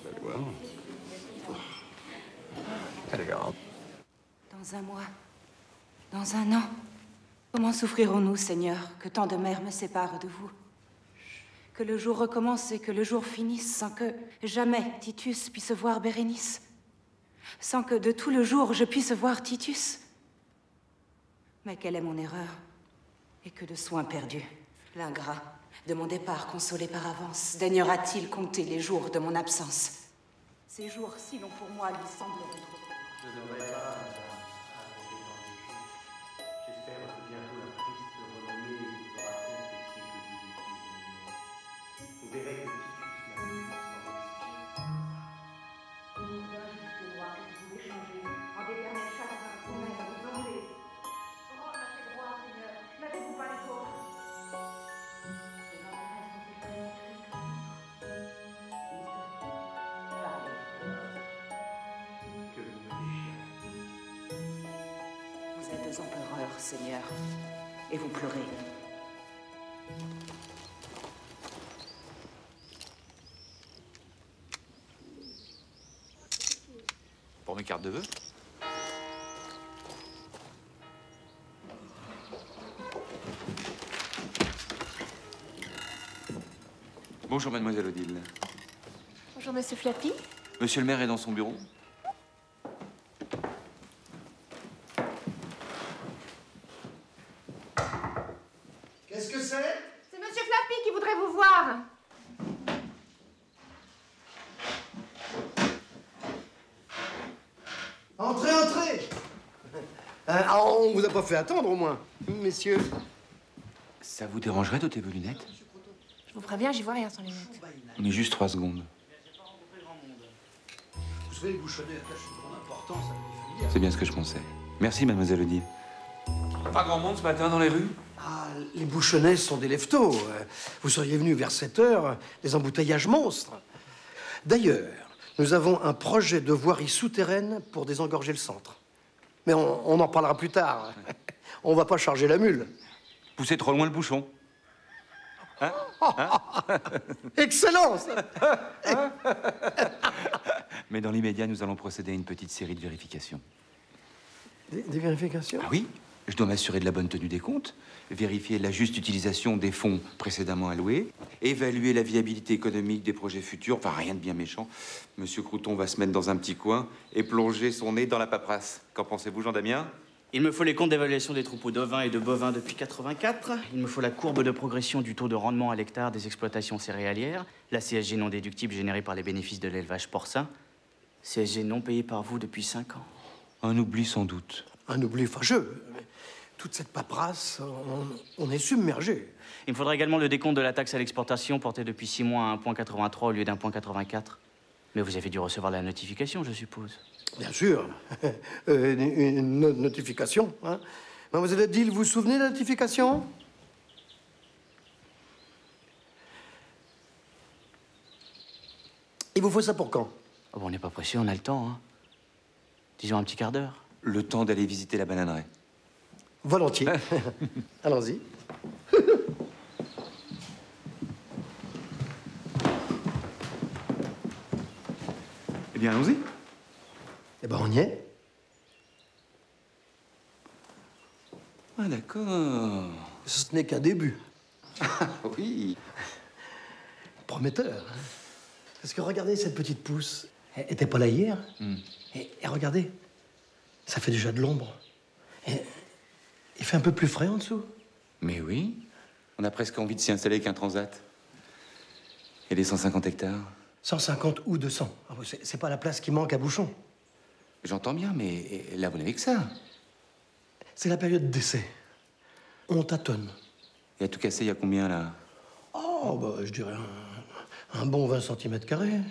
Very well. Edgar. Dans un mois, dans un an, comment souffrirons-nous, Seigneur, que tant de mères me séparent de vous? Que le jour recommence et que le jour finisse sans que jamais Titus puisse voir Bérénice. Sans que de tout le jour je puisse voir Titus. Mais quelle est mon erreur? Et que de soins perdus. L'ingrat, de mon départ consolé par avance, daignera-t-il compter les jours de mon absence? Ces jours si longs pour moi lui sembleront trop. Je n'aurai pas à raconter tant de choses. J'espère que bientôt la triste renommée vous raconte ici que vous étiez aimé. Vous verrez que Titus m'a mis sans explication. D'injustes lois que vous échangez en d'éternels chagrins qu'on aime à vous enlever. Oh, on a fait droit, Seigneur. N'avez-vous pas les autres? Vous êtes des empereurs, Seigneur, et vous pleurez. Pour mes cartes de vœux? Bonjour, mademoiselle Odile. Bonjour, monsieur Flappy. Monsieur le maire est dans son bureau? Qu'est-ce que c'est? C'est monsieur Flappy qui voudrait vous voir. Entrez, entrez. On vous a pas fait attendre, au moins, messieurs. Ça vous dérangerait d'ôter vos lunettes? Je vous préviens, j'y vois rien sans lunettes. Mais juste 3 secondes. Vous savez, les bouchonnets attachent une grande importance à la vie familiale. C'est bien ce que je pensais. Merci, mademoiselle Odile. Pas grand monde ce matin dans les rues? Ah, les bouchonnets sont des lève-tôt. Vous seriez venu vers 7 heures, des embouteillages monstres. D'ailleurs, nous avons un projet de voirie souterraine pour désengorger le centre. Mais on en parlera plus tard. On va pas charger la mule. Poussez trop loin le bouchon. Hein? Excellent, ça. Mais dans l'immédiat, nous allons procéder à une petite série de vérifications. Des vérifications? Ah oui, je dois m'assurer de la bonne tenue des comptes, vérifier la juste utilisation des fonds précédemment alloués, évaluer la viabilité économique des projets futurs, enfin rien de bien méchant. Monsieur Crouton va se mettre dans un petit coin et plonger son nez dans la paperasse. Qu'en pensez-vous, Jean-Damien? Il me faut les comptes d'évaluation des troupeaux d'ovins et de bovins depuis 84. Il me faut la courbe de progression du taux de rendement à l'hectare des exploitations céréalières, la CSG non déductible générée par les bénéfices de l'élevage porcin, CSG non payée par vous depuis 5 ans. Un oubli sans doute. Un oubli fâcheux. Toute cette paperasse, on est submergé. Il me faudra également le décompte de la taxe à l'exportation porté depuis 6 mois à 1,83 au lieu d'1,84. Mais vous avez dû recevoir la notification, je suppose. Bien sûr. Une notification. Hein. Mademoiselle Odile, vous vous souvenez de la notification? Il vous faut ça pour quand? Oh, bon, on n'est pas pressé, on a le temps. Hein. Disons un petit quart d'heure. Le temps d'aller visiter la bananeraie. Volontiers. Allons-y. Eh bien, allons-y. Eh ben, on y est. Ah, d'accord. Ce n'est qu'un début. Oui. Prometteur. Hein. Parce que regardez cette petite pousse. Elle était pas là hier. Et regardez, ça fait déjà de l'ombre. Et il fait un peu plus frais en dessous. Mais oui. On a presque envie de s'y installer qu'un transat. Et les 150 hectares? 150 ou 200. Ah, c'est pas la place qui manque à Bouchon. J'entends bien, mais là, vous n'avez que ça. C'est la période d'essai. On tâtonne. Et à tout casser, il y a combien, là? Oh, bah, je dirais un bon 20 cm².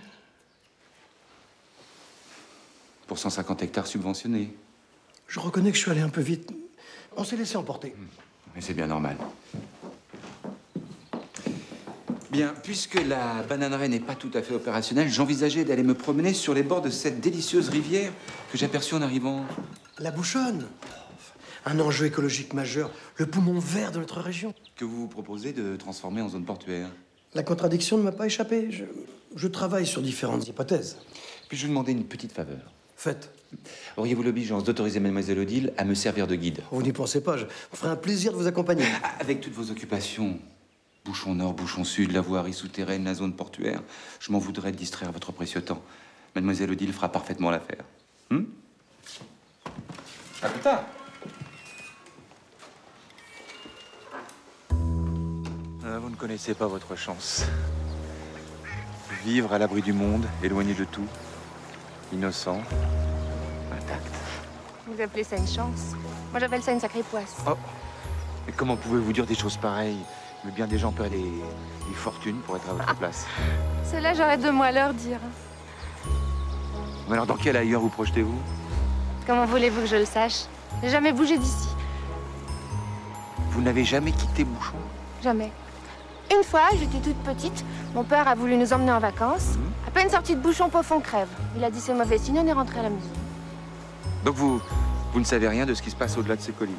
Pour 150 hectares subventionnés. Je reconnais que je suis allé un peu vite. On s'est laissé emporter. Mais c'est bien normal. Bien, puisque la bananeraie n'est pas tout à fait opérationnelle, j'envisageais d'aller me promener sur les bords de cette délicieuse rivière que j'aperçus en arrivant. La Bouchonne. Un enjeu écologique majeur, le poumon vert de notre région. Que vous vous proposez de transformer en zone portuaire. La contradiction ne m'a pas échappé. Je travaille sur différentes hypothèses. Puis-je vous demander une petite faveur? Faites. Auriez-vous l'obligeance d'autoriser Mademoiselle Odile à me servir de guide? Vous n'y pensez pas, je me ferai un plaisir de vous accompagner. Avec toutes vos occupations, Bouchon Nord, Bouchon Sud, la voirie souterraine, la zone portuaire, je m'en voudrais de distraire votre précieux temps. Mademoiselle Odile fera parfaitement l'affaire. À plus tard. Vous ne connaissez pas votre chance. Vivre à l'abri du monde, éloigné de tout, innocent, intact. Vous appelez ça une chance? Moi, j'appelle ça une sacrée poisse. Oh, mais comment pouvez-vous dire des choses pareilles? Mais bien des gens perdent des fortunes pour être à votre place. Cela, j'aurais de moi à leur dire. Mais alors, dans quel ailleurs vous projetez-vous? Comment voulez-vous que je le sache? J'ai jamais bougé d'ici. Vous n'avez jamais quitté Bouchon? Jamais. Une fois, j'étais toute petite, mon père a voulu nous emmener en vacances. À peine sorti de Bouchon, pauvre, on crève. Il a dit c'est mauvais signe, on est rentré à la maison. Donc vous ne savez rien de ce qui se passe au-delà de ces collines?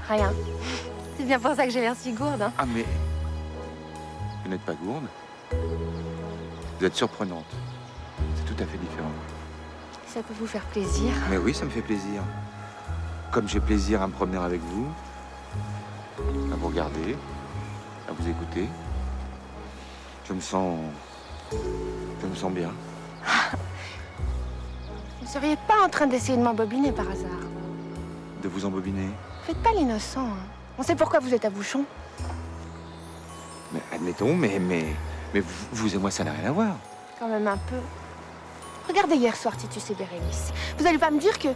Rien. C'est bien pour ça que j'ai l'air si gourde. Hein. Ah mais... Vous n'êtes pas gourde. Vous êtes surprenante. C'est tout à fait différent. Ça peut vous faire plaisir. Mais oui, ça me fait plaisir. Comme j'ai plaisir à me promener avec vous, à vous regarder, à vous écouter. Je me sens bien. Vous ne seriez pas en train d'essayer de m'embobiner par hasard? De vous embobiner? Faites pas l'innocent. Hein. On sait pourquoi vous êtes à Bouchon. Mais admettons, mais vous et moi, ça n'a rien à voir. Quand même un peu. Regardez hier soir Titus et Bérénice. Vous allez pas me dire que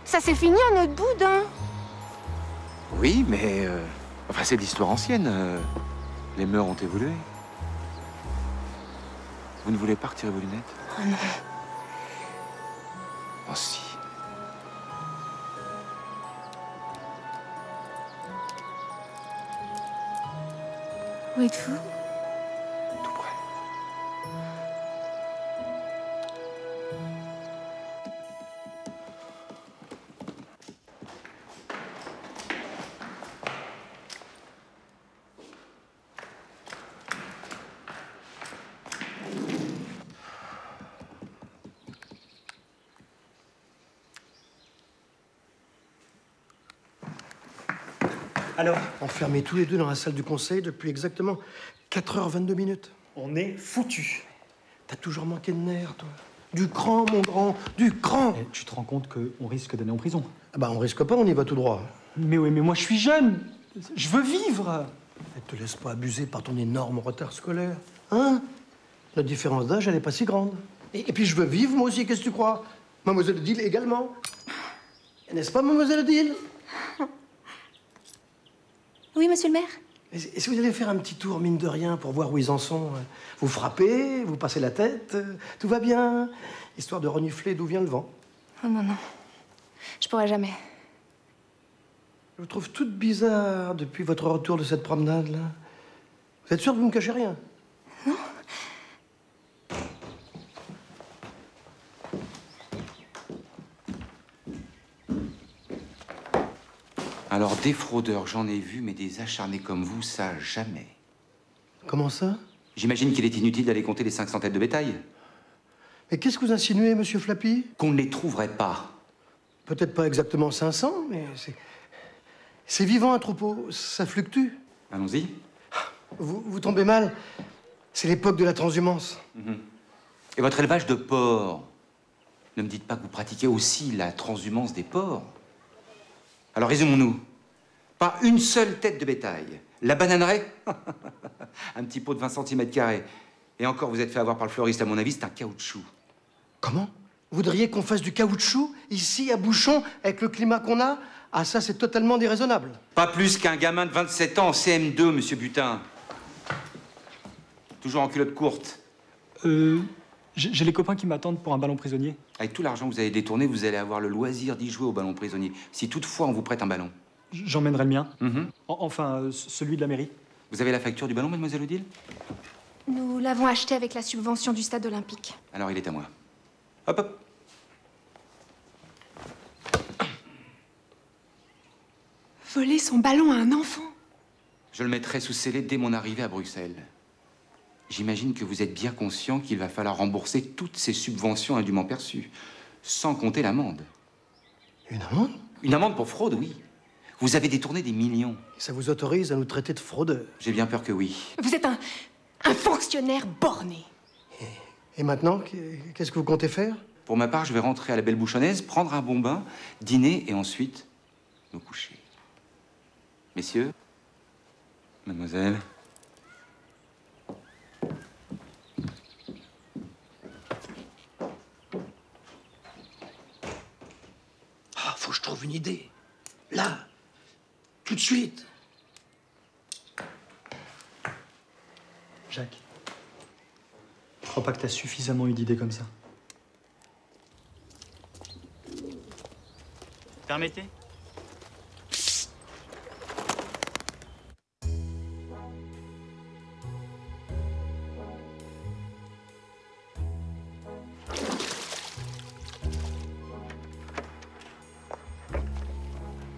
ça s'est fini en notre boudin? Oui, mais... Enfin, c'est de l'histoire ancienne. Les mœurs ont évolué. Vous ne voulez pas retirer vos lunettes? Oh non. Oh si. Où êtes-vous? Tout près. Alors, enfermés tous les deux dans la salle du conseil depuis exactement 4h22 minutes. On est foutus. T'as toujours manqué de nerfs, toi. Du cran, mon grand, du cran. Et tu te rends compte qu'on risque d'aller en prison? Ah bah, on risque pas, on y va tout droit. Mais oui, mais moi, je suis jeune. Je veux vivre. Et te laisse pas abuser par ton énorme retard scolaire. Hein? La différence d'âge, elle est pas si grande. Et puis, je veux vivre, moi aussi, qu'est-ce que tu crois? Mademoiselle Odile également. N'est-ce pas, Mademoiselle Odile? Oui, monsieur le maire? Et si vous allez faire un petit tour, mine de rien, pour voir où ils en sont? Vous frappez, vous passez la tête, tout va bien, histoire de renifler d'où vient le vent. Oh non, non. Je pourrais jamais. Je vous trouve toute bizarre depuis votre retour de cette promenade-là. Vous êtes sûr que vous ne me cachez rien? Non. Alors, des fraudeurs, j'en ai vu, mais des acharnés comme vous, ça, jamais. Comment ça? J'imagine qu'il est inutile d'aller compter les 500 têtes de bétail. Mais qu'est-ce que vous insinuez, monsieur Flappy? Qu'on ne les trouverait pas. Peut-être pas exactement 500, mais c'est vivant un troupeau, ça fluctue. Allons-y. Vous tombez mal. C'est l'époque de la transhumance. Et votre élevage de porcs? Ne me dites pas que vous pratiquez aussi la transhumance des porcs. Alors résumons-nous. Pas une seule tête de bétail. La bananeraie, un petit pot de 20 cm². Et encore, vous êtes fait avoir par le fleuriste, à mon avis, c'est un caoutchouc. Comment? Vous voudriez qu'on fasse du caoutchouc, ici, à Bouchon, avec le climat qu'on a? Ah, ça, c'est totalement déraisonnable. Pas plus qu'un gamin de 27 ans en CM2, monsieur Butin. Toujours en culotte courte. J'ai les copains qui m'attendent pour un ballon prisonnier. Avec tout l'argent que vous avez détourné, vous allez avoir le loisir d'y jouer au ballon prisonnier. Si toutefois on vous prête un ballon. J'emmènerai le mien. Enfin, celui de la mairie. Vous avez la facture du ballon, mademoiselle Odile? Nous l'avons acheté avec la subvention du stade olympique. Alors il est à moi. Hop, hop. Voler son ballon à un enfant? Je le mettrai sous scellé dès mon arrivée à Bruxelles. J'imagine que vous êtes bien conscient qu'il va falloir rembourser toutes ces subventions indûment perçues, sans compter l'amende. Une amende? Une amende pour fraude, oui. Vous avez détourné des millions. Ça vous autorise à nous traiter de fraudeurs? J'ai bien peur que oui. Vous êtes un fonctionnaire borné. Et maintenant, qu'est-ce que vous comptez faire? Pour ma part, je vais rentrer à la Belle Bouchonnaise, prendre un bon bain, dîner et ensuite me coucher. Messieurs, mademoiselle. Ah, faut que je trouve une idée. Là, tout de suite. Jacques, je crois pas que t'as suffisamment eu d'idées comme ça. Permettez?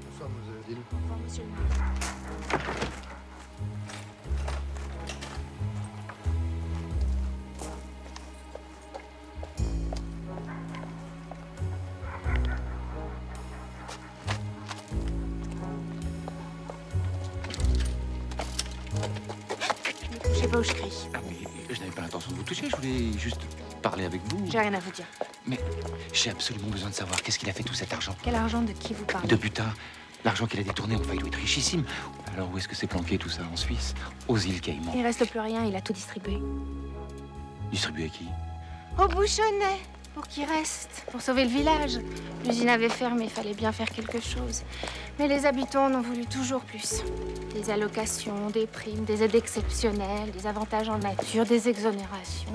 Bonsoir, mademoiselle Odile. Au revoir, monsieur le maire. Je sais pas où je crie. Ah oui, je n'avais pas l'intention de vous toucher, je voulais juste parler avec vous. J'ai rien à vous dire. Mais j'ai absolument besoin de savoir qu'est-ce qu'il a fait tout cet argent. Quel argent, de qui vous parlez? De Butin. L'argent qu'il a détourné, enfin, il doit être richissime. Alors où est-ce que c'est planqué tout ça? En Suisse? Aux îles Caïmans. Il reste plus rien, il a tout distribué. Distribué à qui? Au Bouchonnet, pour qu'il reste, pour sauver le village. L'usine avait fermé, il fallait bien faire quelque chose. Mais les habitants en ont voulu toujours plus. Des allocations, des primes, des aides exceptionnelles, des avantages en nature, des exonérations.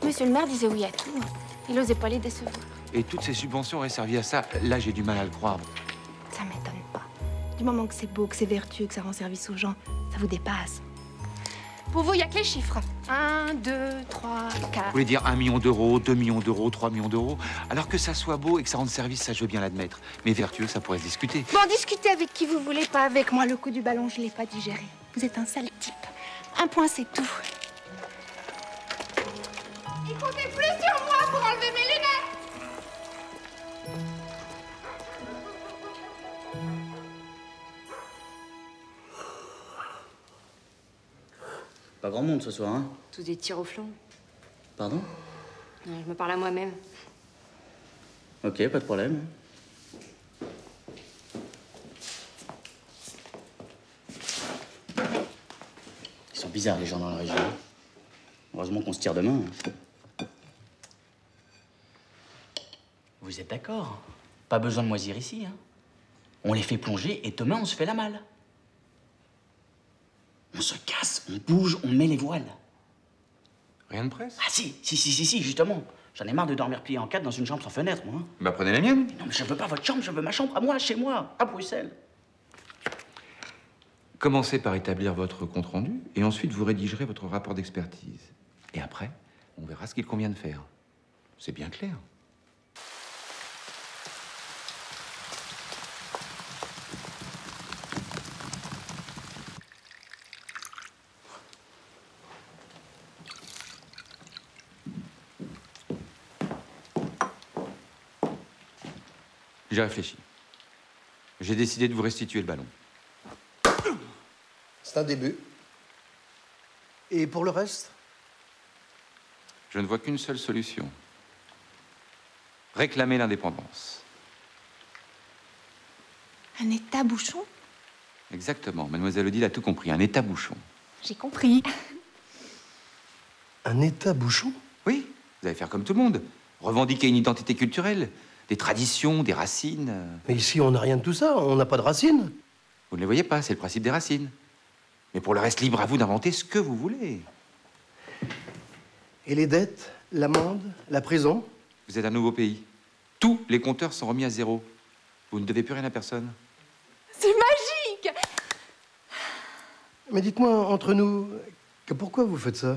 Monsieur le maire disait oui à tout. Il n'osait pas les décevoir. Et toutes ces subventions auraient servi à ça? Là, j'ai du mal à le croire. Ça m'étonne pas. Du moment que c'est beau, que c'est vertueux, que ça rend service aux gens, ça vous dépasse. Pour vous, il n'y a que les chiffres. 1, 2, 3, 4. Vous voulez dire 1 million d'euros, 2 millions d'euros, 3 millions d'euros? Alors que ça soit beau et que ça rende service, ça je veux bien l'admettre. Mais vertueux, ça pourrait se discuter. Bon, discutez avec qui vous voulez, pas avec moi. Le coup du ballon, je ne l'ai pas digéré. Vous êtes un sale type. Un point, c'est tout. Il comptait plus sur moi pour enlever mes lunettes. Pas grand monde ce soir, hein? Tous des tirs au flanc. Pardon? Non, je me parle à moi-même. Ok, pas de problème. Ils sont bizarres, les gens dans la région. Heureusement qu'on se tire demain. Vous êtes d'accord? Pas besoin de moisir ici, hein? On les fait plonger et demain, on se fait la malle. On se casse, on bouge, on met les voiles. Rien de presse? Ah si, justement. J'en ai marre de dormir plié en quatre dans une chambre sans fenêtre, moi. Bah prenez la mienne. Non, mais je veux pas votre chambre, je veux ma chambre à moi, chez moi, à Bruxelles. Commencez par établir votre compte-rendu et ensuite vous rédigerez votre rapport d'expertise. Et après, on verra ce qu'il convient de faire. C'est bien clair. J'ai réfléchi. J'ai décidé de vous restituer le ballon. C'est un début. Et pour le reste? Je ne vois qu'une seule solution. Réclamer l'indépendance. Un état bouchon? Exactement. Mademoiselle Odile a tout compris. Un état bouchon. J'ai compris. Un état bouchon? Oui. Vous allez faire comme tout le monde. Revendiquer une identité culturelle. Des traditions, des racines. Mais ici, on n'a rien de tout ça. On n'a pas de racines. Vous ne les voyez pas. C'est le principe des racines. Mais pour le reste, libre à vous d'inventer ce que vous voulez. Et les dettes, l'amende, la prison? Vous êtes un nouveau pays. Tous les compteurs sont remis à zéro. Vous ne devez plus rien à personne. C'est magique! Mais dites-moi, entre nous, pourquoi vous faites ça?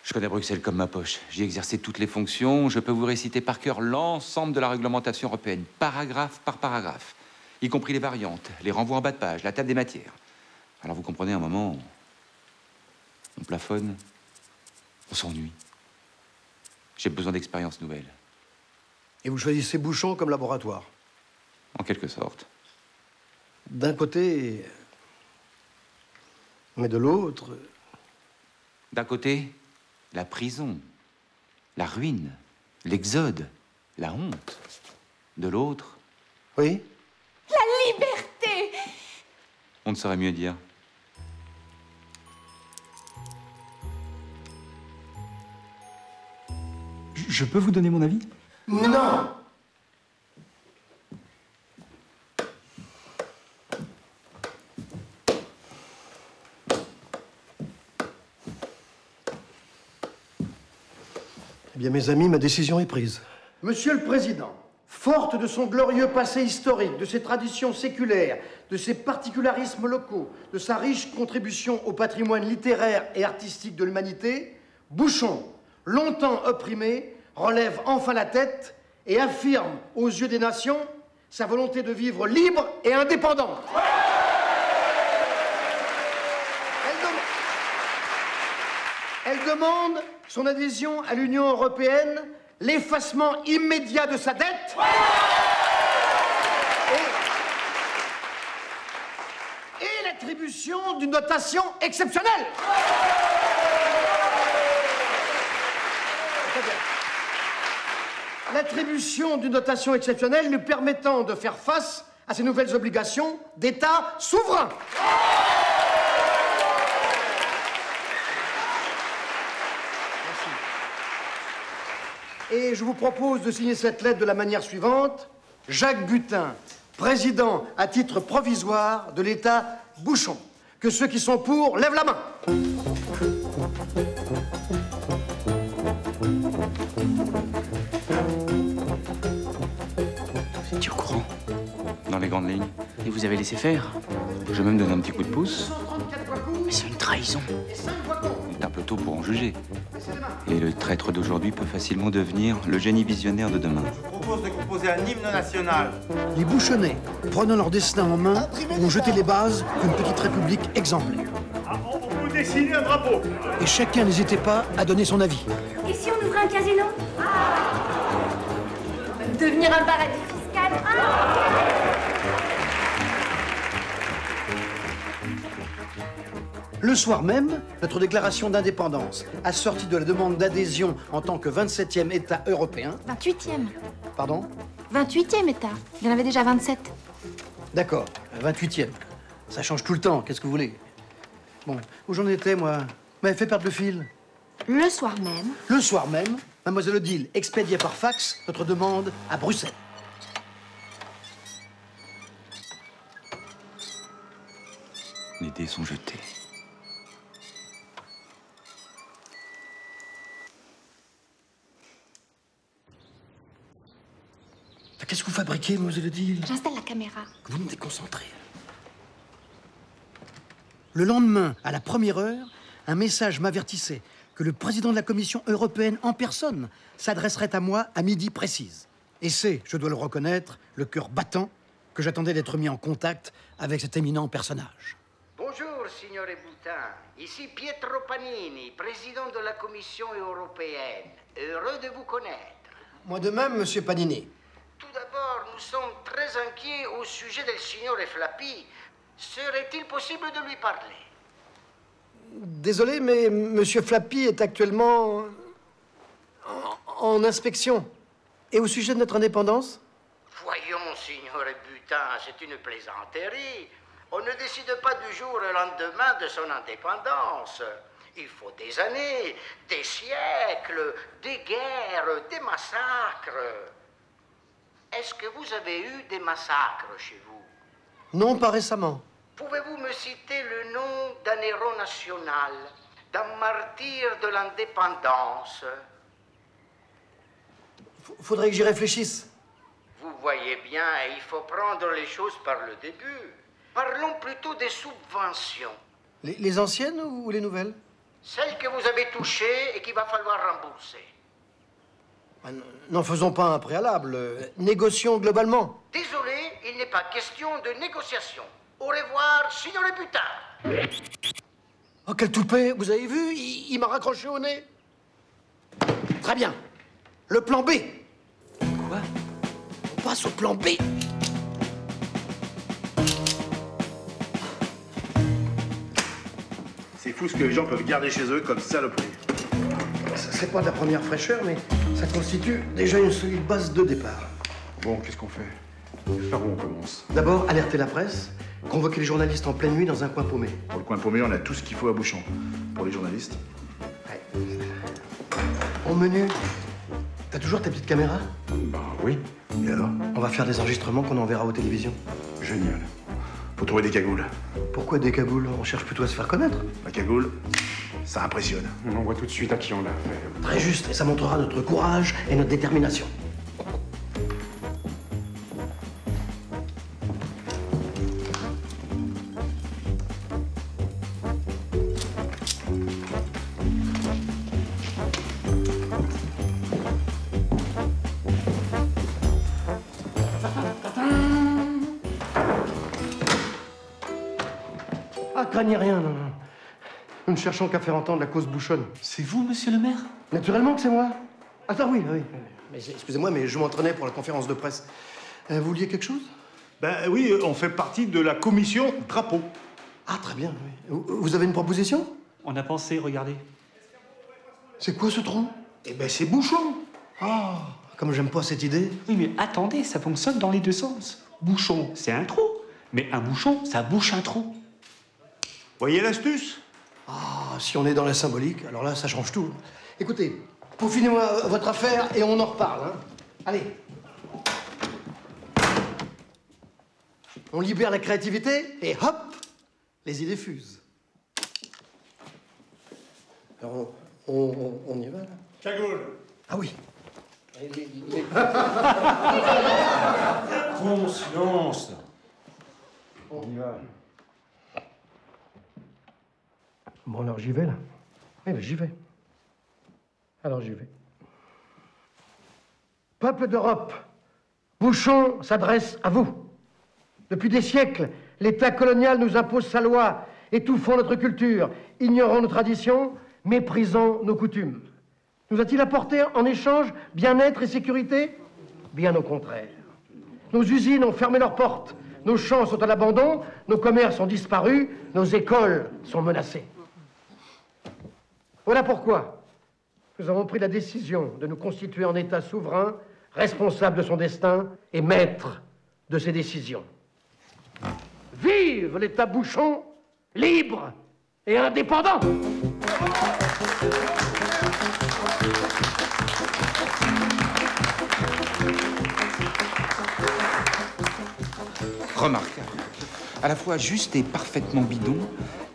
Je connais Bruxelles comme ma poche. J'y ai exercé toutes les fonctions. Je peux vous réciter par cœur l'ensemble de la réglementation européenne, paragraphe par paragraphe, y compris les variantes, les renvois en bas de page, la table des matières. Alors vous comprenez, à un moment, on plafonne, on s'ennuie. J'ai besoin d'expériences nouvelles. Et vous choisissez Bouchon comme laboratoire? En quelque sorte. D'un côté, mais de l'autre... D'un côté, la prison, la ruine, l'exode, la honte. De l'autre... Oui? La liberté! On ne saurait mieux dire. Je peux vous donner mon avis? Non! Eh bien, mes amis, ma décision est prise. Monsieur le Président, forte de son glorieux passé historique, de ses traditions séculaires, de ses particularismes locaux, de sa riche contribution au patrimoine littéraire et artistique de l'humanité, Bouchon, longtemps opprimé, relève enfin la tête et affirme aux yeux des nations sa volonté de vivre libre et indépendante. Elle demande son adhésion à l'Union européenne, l'effacement immédiat de sa dette et l'attribution d'une dotation exceptionnelle. L'attribution d'une dotation exceptionnelle lui permettant de faire face à ses nouvelles obligations d'État souverain. Et je vous propose de signer cette lettre de la manière suivante. Jacques Butin, président à titre provisoire de l'État Bouchon. Que ceux qui sont pour lèvent la main. Vous étiez au courant? Dans les grandes lignes. Et vous avez laissé faire? Je vais même donner un petit coup de pouce. Mais c'est une trahison. C'est un peu tôt pour en juger. Et le traître d'aujourd'hui peut facilement devenir le génie visionnaire de demain. Je propose de composer un hymne national. Les Bouchonnais, prenant leur destin en main, ont jeté les bases d'une petite république exemplaire. On peut dessiner un drapeau. Et chacun n'hésitait pas à donner son avis. Et si on ouvrait un casino? Devenir un paradis fiscal? Le soir même, notre déclaration d'indépendance, assortie de la demande d'adhésion en tant que 27e État européen... 28e. Pardon? 28e État. Il y en avait déjà 27. D'accord, 28e. Ça change tout le temps, qu'est-ce que vous voulez? Bon, où j'en étais, moi? Vous m'avez fait perdre le fil. Le soir même. Le soir même, Mademoiselle Odile expédiait par fax notre demande à Bruxelles. Les dés sont jetés. Qu'est-ce que vous fabriquez, Mademoiselle Odile? J'installe la caméra. Vous me déconcentrez. Le lendemain, à la première heure, un message m'avertissait que le président de la Commission européenne en personne s'adresserait à moi à midi précise. Et c'est, je dois le reconnaître, le cœur battant que j'attendais d'être mis en contact avec cet éminent personnage. Bonjour, signore Boutin. Ici Pietro Panini, président de la Commission européenne. Heureux de vous connaître. Moi de même, monsieur Panini. Tout d'abord, nous sommes très inquiets au sujet del signore Flappi. Serait-il possible de lui parler? Désolé, mais monsieur Flappi est actuellement en inspection. Et au sujet de notre indépendance? Voyons, signore Butin, c'est une plaisanterie. On ne décide pas du jour au lendemain de son indépendance. Il faut des années, des siècles, des guerres, des massacres. Est-ce que vous avez eu des massacres chez vous? Non, pas récemment. Pouvez-vous me citer le nom d'un héros national, d'un martyr de l'indépendance? Faudrait que j'y réfléchisse. Vous voyez bien, il faut prendre les choses par le début. Parlons plutôt des subventions. Les anciennes ou les nouvelles? Celles que vous avez touchées et qu'il va falloir rembourser. N'en faisons pas un préalable. Négocions globalement. Désolé, il n'est pas question de négociation. Au revoir, signore Butin. Oh, quel toupet! Vous avez vu? Il m'a raccroché au nez. Très bien. Le plan B. Quoi? On passe au plan B. C'est fou ce que les gens peuvent garder chez eux comme saloperie. Ça serait pas de la première fraîcheur, mais ça constitue déjà une solide base de départ. Bon, qu'est-ce qu'on fait? Par où on commence? D'abord, alerter la presse, convoquer les journalistes en pleine nuit dans un coin paumé. Pour le coin paumé, on a tout ce qu'il faut à Bouchon. Pour les journalistes? Ouais. Au menu, t'as toujours ta petite caméra? Bah oui. Et alors? On va faire des enregistrements qu'on enverra aux télévisions. Génial. Faut trouver des cagoules. Pourquoi des cagoules? On cherche plutôt à se faire connaître. La cagoule, ça impressionne. On voit tout de suite à qui on l'a fait. Très juste, et ça montrera notre courage et notre détermination. Ah, craignez rien, non, non. Nous ne cherchons qu'à faire entendre la cause bouchonne. C'est vous, monsieur le maire? Naturellement que c'est moi. Attends, oui, oui. Mais excusez-moi, mais je m'entraînais pour la conférence de presse. Vous vouliez quelque chose? Ben oui, on fait partie de la commission drapeau. Ah, très bien, oui. Vous avez une proposition? On a pensé, regardez. C'est quoi ce trou? Eh ben c'est Bouchon. Ah, comme j'aime pas cette idée. Oui, mais attendez, ça fonctionne dans les deux sens. Bouchon, c'est un trou. Mais un bouchon, ça bouche un trou. Voyez l'astuce? Ah, si on est dans la symbolique, alors là, ça change tout. Écoutez, peaufinez-moi votre affaire et on en reparle, hein. Allez. On libère la créativité et hop, les idées fusent. Alors, on y va, là? Cagoule. Ah oui. Bon, silence. On y va. Bon, alors j'y vais, là. Oui, ben, j'y vais. Alors j'y vais. Peuple d'Europe, Bouchon s'adresse à vous. Depuis des siècles, l'État colonial nous impose sa loi, étouffant notre culture, ignorant nos traditions, méprisant nos coutumes. Nous a-t-il apporté en échange bien-être et sécurité? Bien au contraire. Nos usines ont fermé leurs portes, nos champs sont à l'abandon, nos commerces ont disparu, nos écoles sont menacées. Voilà pourquoi nous avons pris la décision de nous constituer en État souverain, responsable de son destin et maître de ses décisions. Vive l'État Bouchon, libre et indépendant! Remarquable. À la fois juste et parfaitement bidon,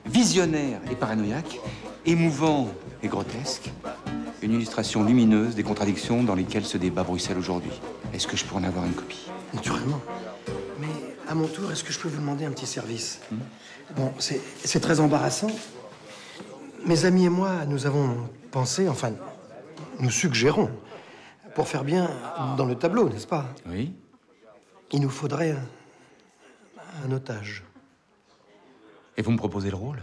visionnaire et paranoïaque, émouvant et grotesque. Une illustration lumineuse des contradictions dans lesquelles se débat Bruxelles aujourd'hui. Est-ce que je pourrais en avoir une copie? Naturellement. Mais à mon tour, est-ce que je peux vous demander un petit service? Bon, c'est très embarrassant. Mes amis et moi, nous avons pensé, enfin, nous suggérons, pour faire bien dans le tableau, n'est-ce pas? Oui. Il nous faudrait un otage. Et vous me proposez le rôle?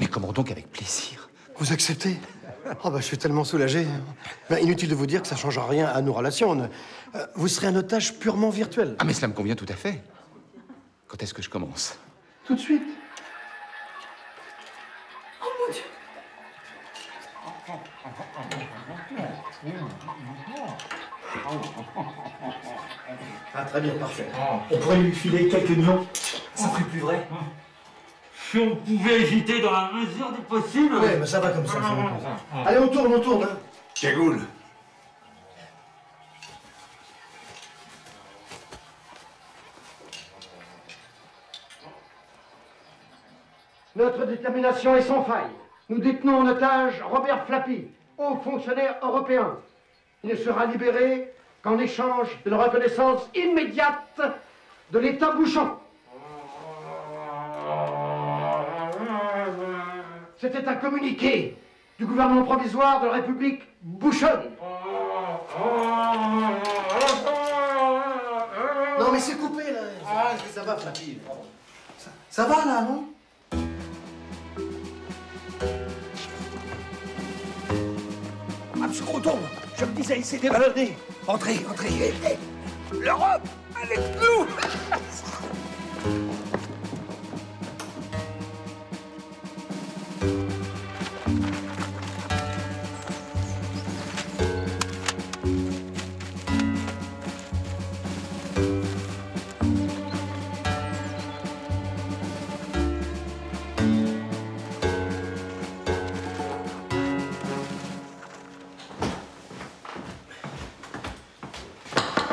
Mais comment donc avec plaisir? Vous acceptez? Oh bah, je suis tellement soulagé. Ben, inutile de vous dire que ça ne changera rien à nos relations. Vous serez un otage purement virtuel. Ah, mais cela me convient tout à fait. Quand est-ce que je commence? Tout de suite. Oh mon Dieu! Ah, très bien, parfait. On pourrait lui filer quelques nions. Ça ferait plus vrai. Si on pouvait éviter dans la mesure du possible. Oui, mais ça va comme ça. Ça va comme ça. Allez, on tourne, hein. Cagoule. Notre détermination est sans faille. Nous détenons en otage Robert Flappy, haut fonctionnaire européen. Il ne sera libéré qu'en échange de la reconnaissance immédiate de l'État bouchon. C'était un communiqué du gouvernement provisoire de la République bouchonne. Non, mais c'est coupé, là. Ah, ça va, Flappy. Ça va, là, non? Ah, monsieur Croton, je me disais, il s'est dévalorisé. Entrez, entrez. L'Europe, avec nous.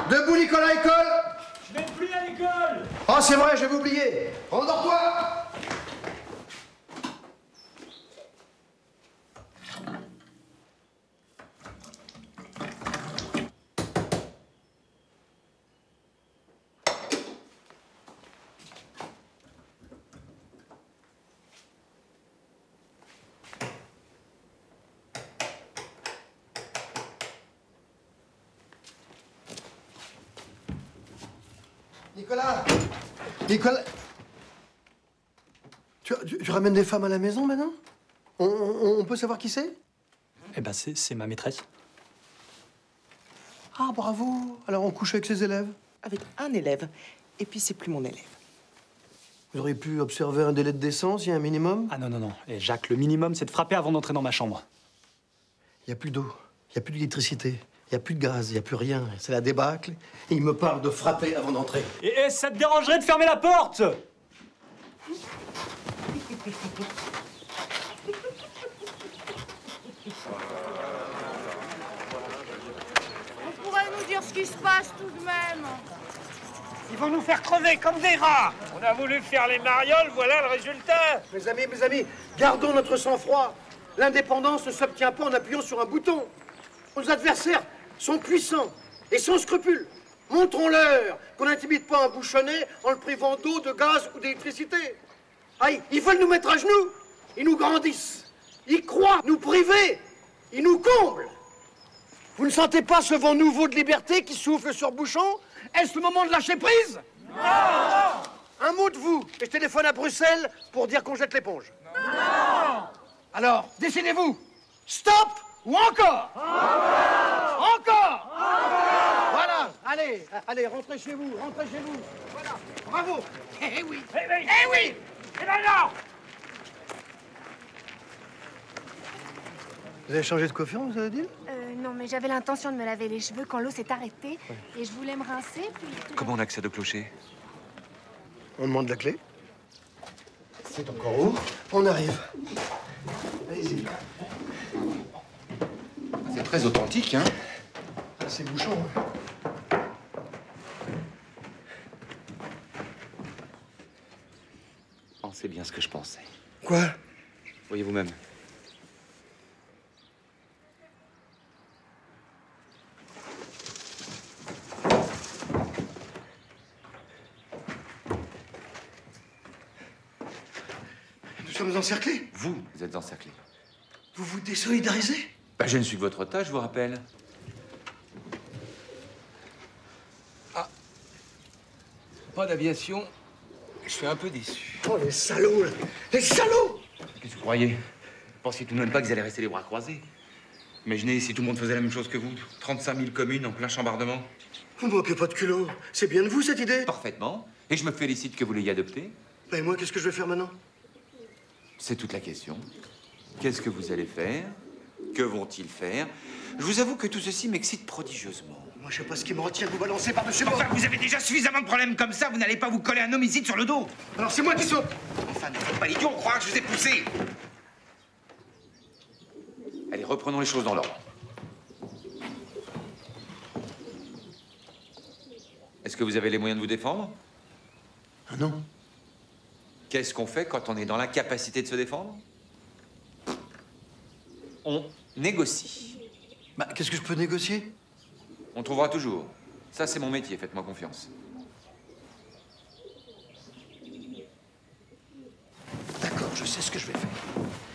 Debout, Nicolas, école. Je vais plus à l'école. Oh, c'est vrai, j'avais oublié. Endors-toi. Nicolas, tu ramènes des femmes à la maison maintenant? On peut savoir qui c'est? Eh ben, c'est ma maîtresse. Ah, bravo. Alors on couche avec ses élèves? Avec un élève, et puis c'est plus mon élève. Vous auriez pu observer un délai de décence, il y a un minimum? Ah non, non, non. Et Jacques, le minimum, c'est de frapper avant d'entrer dans ma chambre. Il n'y a plus d'eau, il n'y a plus d'électricité, il n'y a plus de gaz, il n'y a plus rien. C'est la débâcle. Et il me parle de frapper avant d'entrer. Et ça te dérangerait de fermer la porte? On pourrait nous dire ce qui se passe tout de même. Ils vont nous faire crever comme des rats. On a voulu faire les marioles, voilà le résultat. Mes amis, gardons notre sang-froid. L'indépendance ne s'obtient pas en appuyant sur un bouton. Nos adversaires sont puissants et sans scrupules. Montrons-leur qu'on n'intimide pas un bouchonnet en le privant d'eau, de gaz ou d'électricité. Aïe, ils veulent nous mettre à genoux. Ils nous grandissent. Ils croient nous priver. Ils nous comblent. Vous ne sentez pas ce vent nouveau de liberté qui souffle sur Bouchon? Est-ce le moment de lâcher prise? Non! Un mot de vous, et je téléphone à Bruxelles pour dire qu'on jette l'éponge. Non! Alors, décidez-vous. Stop ou encore? Encore! Voilà, allez, rentrez chez vous, Voilà, bravo. Eh oui. Eh oui. Eh ben non. Vous avez changé de coiffure, vous avez dit? Non, mais j'avais l'intention de me laver les cheveux quand l'eau s'est arrêtée. Et je voulais me rincer, puis... Comment on accède au clocher? On demande la clé. C'est encore où? On arrive. Allez-y. C'est très authentique, hein? C'est Bouchon. Oh, c'est bien ce que je pensais. Quoi? Voyez vous-même. Nous sommes encerclés? Vous êtes encerclés. Vous vous désolidarisez? Bah, je ne suis que votre otage, je vous rappelle. Ah. Pas d'aviation Je suis un peu déçu. Oh, les salauds, là. Les salauds! Qu'est-ce que vous croyez? Vous pensiez tout de même pas qu'ils allaient rester les bras croisés? Imaginez si tout le monde faisait la même chose que vous. 35 000 communes en plein chambardement. Vous manquez pas de culot. C'est bien de vous, cette idée? Parfaitement. Et je me félicite que vous l'ayez adoptée. Ben, moi, qu'est-ce que je vais faire maintenant? C'est toute la question. Qu'est-ce que vous allez faire? Que vont-ils faire? Je vous avoue que tout ceci m'excite prodigieusement. Moi, je sais pas ce qui me retient de vous balancer par-dessus moi. Enfin, vous avez déjà suffisamment de problèmes comme ça, vous n'allez pas vous coller un homicide sur le dos. Alors, c'est moi qui saute. Enfin, ne faites pas l'idiot, on croira que je vous ai poussé. Allez, reprenons les choses dans l'ordre. Est-ce que vous avez les moyens de vous défendre? Ah non. Qu'est-ce qu'on fait quand on est dans l'incapacité de se défendre? On négocie. Bah, qu'est-ce que je peux négocier? On trouvera toujours. Ça, c'est mon métier, faites-moi confiance. D'accord, je sais ce que je vais faire.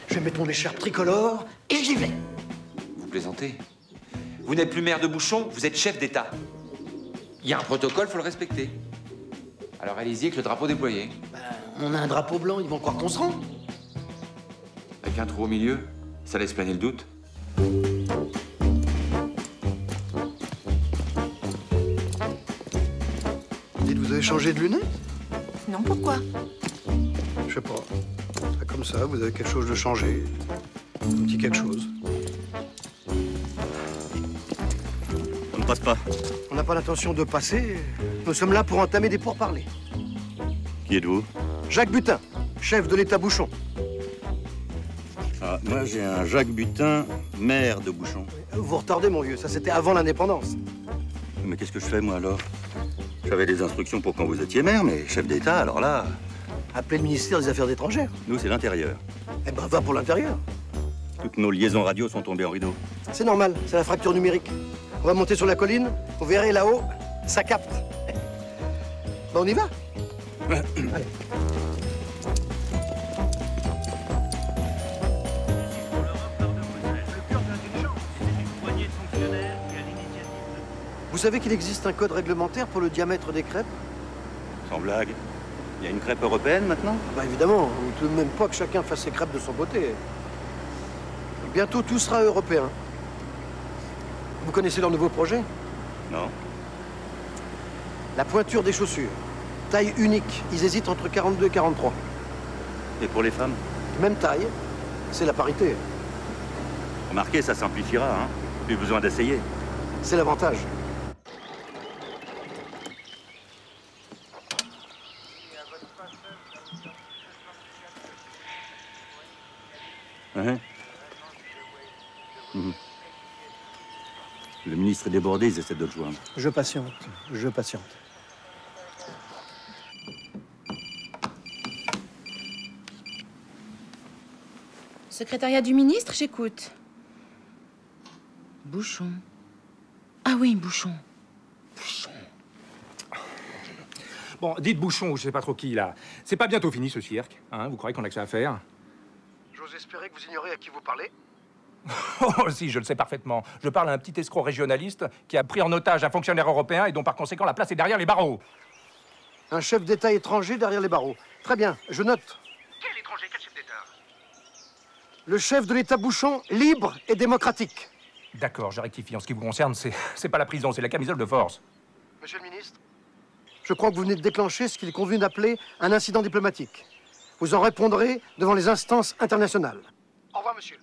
Je vais mettre mon écharpe tricolore et j'y vais. Vous plaisantez? Vous n'êtes plus maire de Bouchon, vous êtes chef d'État. Il y a un protocole, faut le respecter. Alors allez-y avec le drapeau déployé. Bah, on a un drapeau blanc, ils vont croire qu'on se rend. Avec un trou au milieu, ça laisse planer le doute. Dites, vous avez changé de lunettes? Non, pourquoi? Je sais pas. Comme ça, vous avez quelque chose de changé. Un petit quelque chose. On ne passe pas. On n'a pas l'intention de passer. Nous sommes là pour entamer des pourparlers. Qui êtes-vous? Jacques Butin, chef de l'État Bouchon. Ah, moi, j'ai un Jacques Butin, maire de Bouchon. Vous retardez, mon vieux. Ça, c'était avant l'indépendance. Mais qu'est-ce que je fais, moi, alors? J'avais des instructions pour quand vous étiez maire, mais chef d'État, alors là... Appelez le ministère des Affaires étrangères. Nous, c'est l'intérieur. Eh ben, va pour l'intérieur. Toutes nos liaisons radio sont tombées en rideau. C'est normal, c'est la fracture numérique. On va monter sur la colline, vous verrez là-haut, ça capte. Ben, on y va. Allez. Vous savez qu'il existe un code réglementaire pour le diamètre des crêpes? Sans blague. Il y a une crêpe européenne maintenant? Bah évidemment, tout de même pas que chacun fasse ses crêpes de son côté. Bientôt tout sera européen. Vous connaissez leur nouveau projet? Non. La pointure des chaussures. Taille unique. Ils hésitent entre 42 et 43. Et pour les femmes? Même taille. C'est la parité. Remarquez, ça simplifiera, hein? Plus besoin d'essayer. C'est l'avantage. Le ministre est débordé, ils essaient de le joindre. Je patiente, je patiente. Secrétariat du ministre, j'écoute. Bouchon. Ah oui, Bouchon. Bouchon. Bon, dites Bouchon ou je sais pas trop qui, là. C'est pas bientôt fini, ce cirque, hein? Vous croyez qu'on a que ça à faire? J'ose espérer que vous ignorez à qui vous parlez. Oh, si, je le sais parfaitement. Je parle à un petit escroc régionaliste qui a pris en otage un fonctionnaire européen et dont, par conséquent, la place est derrière les barreaux. Un chef d'État étranger derrière les barreaux. Très bien, je note. Quel étranger? Quel chef d'État? Le chef de l'État Bouchon, libre et démocratique. D'accord, je rectifie. En ce qui vous concerne, c'est pas la prison, c'est la camisole de force. Monsieur le ministre, je crois que vous venez de déclencher ce qu'il est convenu d'appeler un incident diplomatique. Vous en répondrez devant les instances internationales. Au revoir, monsieur.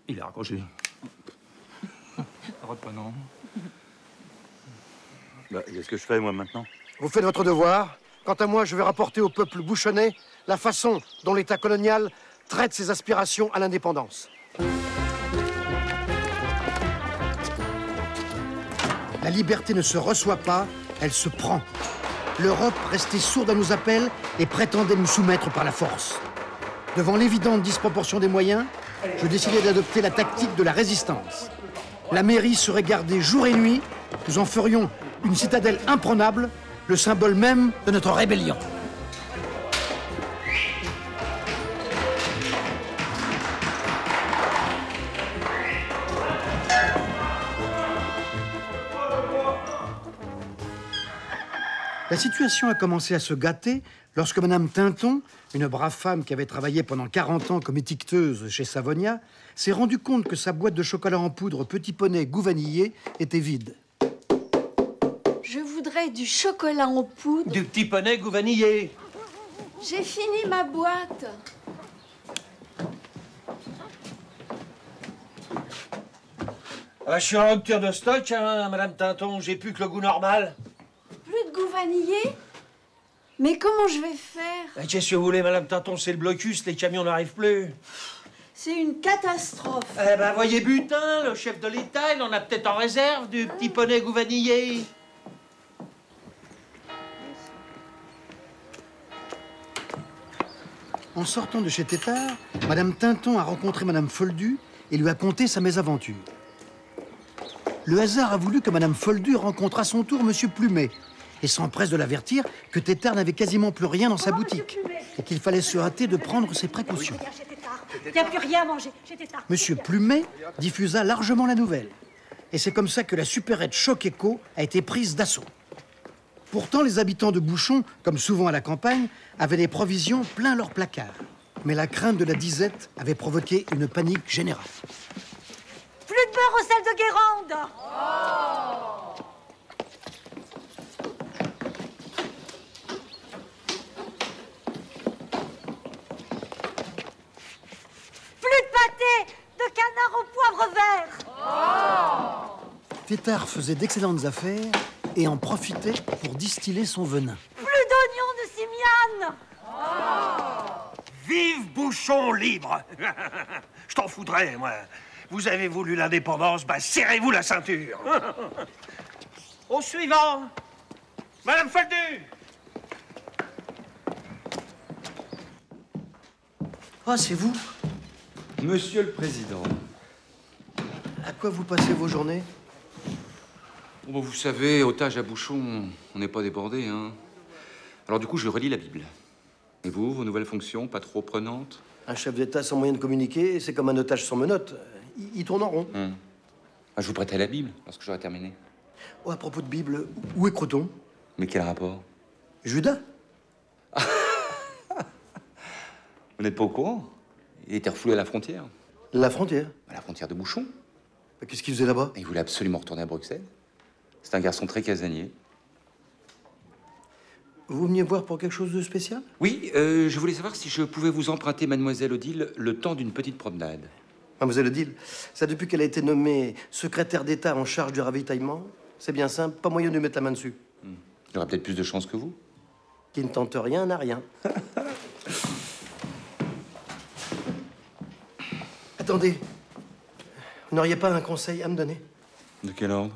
Il a raccroché. Reprenons. Bah, qu'est-ce que je fais, moi, maintenant? Vous faites votre devoir. Quant à moi, je vais rapporter au peuple bouchonnais la façon dont l'État colonial traite ses aspirations à l'indépendance. La liberté ne se reçoit pas, elle se prend. L'Europe restait sourde à nos appels et prétendait nous soumettre par la force. Devant l'évidente disproportion des moyens, je décidai d'adopter la tactique de la résistance. La mairie serait gardée jour et nuit, nous en ferions une citadelle imprenable, le symbole même de notre rébellion. La situation a commencé à se gâter lorsque Madame Tinton, une brave femme qui avait travaillé pendant 40 ans comme étiqueteuse chez Savonia, s'est rendue compte que sa boîte de chocolat en poudre Petit Poney goût vanillé était vide. Je voudrais du chocolat en poudre. Du Petit Poney goût vanillé. J'ai fini ma boîte. Ah, je suis en rupture de stock, hein, Madame Tinton. J'ai plus que le goût normal. Plus de goût vanillé? Mais comment je vais faire? Qu'est-ce que vous voulez, Madame Tinton? C'est le blocus, les camions n'arrivent plus. C'est une catastrophe. Eh ben, voyez Butin, le chef de l'État, il en a peut-être en réserve du Petit Poney goût vanillé. En sortant de chez Tétard, Madame Tinton a rencontré Madame Foldu et lui a conté sa mésaventure. Le hasard a voulu que Madame Foldu rencontre à son tour Monsieur Plumet et s'empresse de l'avertir que Tétard n'avait quasiment plus rien dans sa boutique et qu'il fallait se hâter de prendre ses précautions. Il n'y a plus rien à manger chez Tétard. Monsieur Plumet diffusa largement la nouvelle. Et c'est comme ça que la supérette Choc Éco a été prise d'assaut. Pourtant, les habitants de Bouchon, comme souvent à la campagne, avaient des provisions plein leurs placards. Mais la crainte de la disette avait provoqué une panique générale. Plus de beurre au sel de Guérande. Plus de pâté de canard au poivre vert. Tétard faisait d'excellentes affaires et en profitait pour distiller son venin. Plus d'oignons de Simiane. Vive Bouchon libre. Je t'en foudrais, moi. Vous avez voulu l'indépendance, bah serrez-vous la ceinture. Au suivant. Madame Foldu. Ah, c'est vous? Monsieur le Président. À quoi vous passez vos journées? Bon, vous savez, otage à Bouchon, on n'est pas débordé, hein. Alors du coup, je relis la Bible. Et vous, vos nouvelles fonctions, pas trop prenantes? Un chef d'État sans moyen de communiquer, c'est comme un otage sans menottes. Il tourne en rond. Je vous prêterai la Bible lorsque j'aurai terminé. Oh, à propos de Bible, où est Croton? Mais quel rapport? Judas? Vous n'êtes pas au courant? Il était refoulé à la frontière. La frontière? À la frontière de Bouchon. Qu'est-ce qu'il faisait là-bas? Il voulait absolument retourner à Bruxelles. C'est un garçon très casanier. Vous veniez voir pour quelque chose de spécial? Oui, je voulais savoir si je pouvais vous emprunter Mademoiselle Odile le temps d'une petite promenade. Mademoiselle Odile, ça depuis qu'elle a été nommée secrétaire d'État en charge du ravitaillement, c'est bien simple, pas moyen de mettre la main dessus. J'aurais peut-être plus de chance que vous. Qui ne tente rien n'a rien. Attendez, vous n'auriez pas un conseil à me donner? De quel ordre?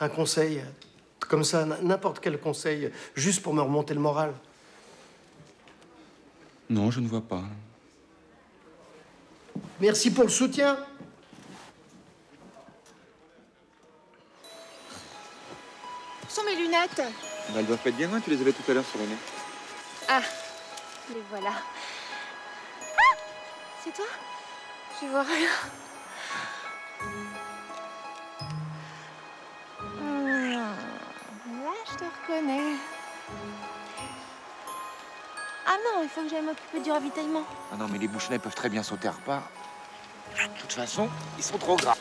Un conseil, comme ça, n'importe quel conseil, juste pour me remonter le moral. Non, je ne vois pas. Merci pour le soutien. Où sont mes lunettes? Elles doivent pas être bien loin, tu les avais tout à l'heure sur le nez. Ah, les voilà. Ah, c'est toi? Je vois rien. Là, je te reconnais. Ah non, il faut que j'aille m'occuper du ravitaillement. Ah non, mais les bouchonnets peuvent très bien sauter à repas. De toute façon, ils sont trop gras.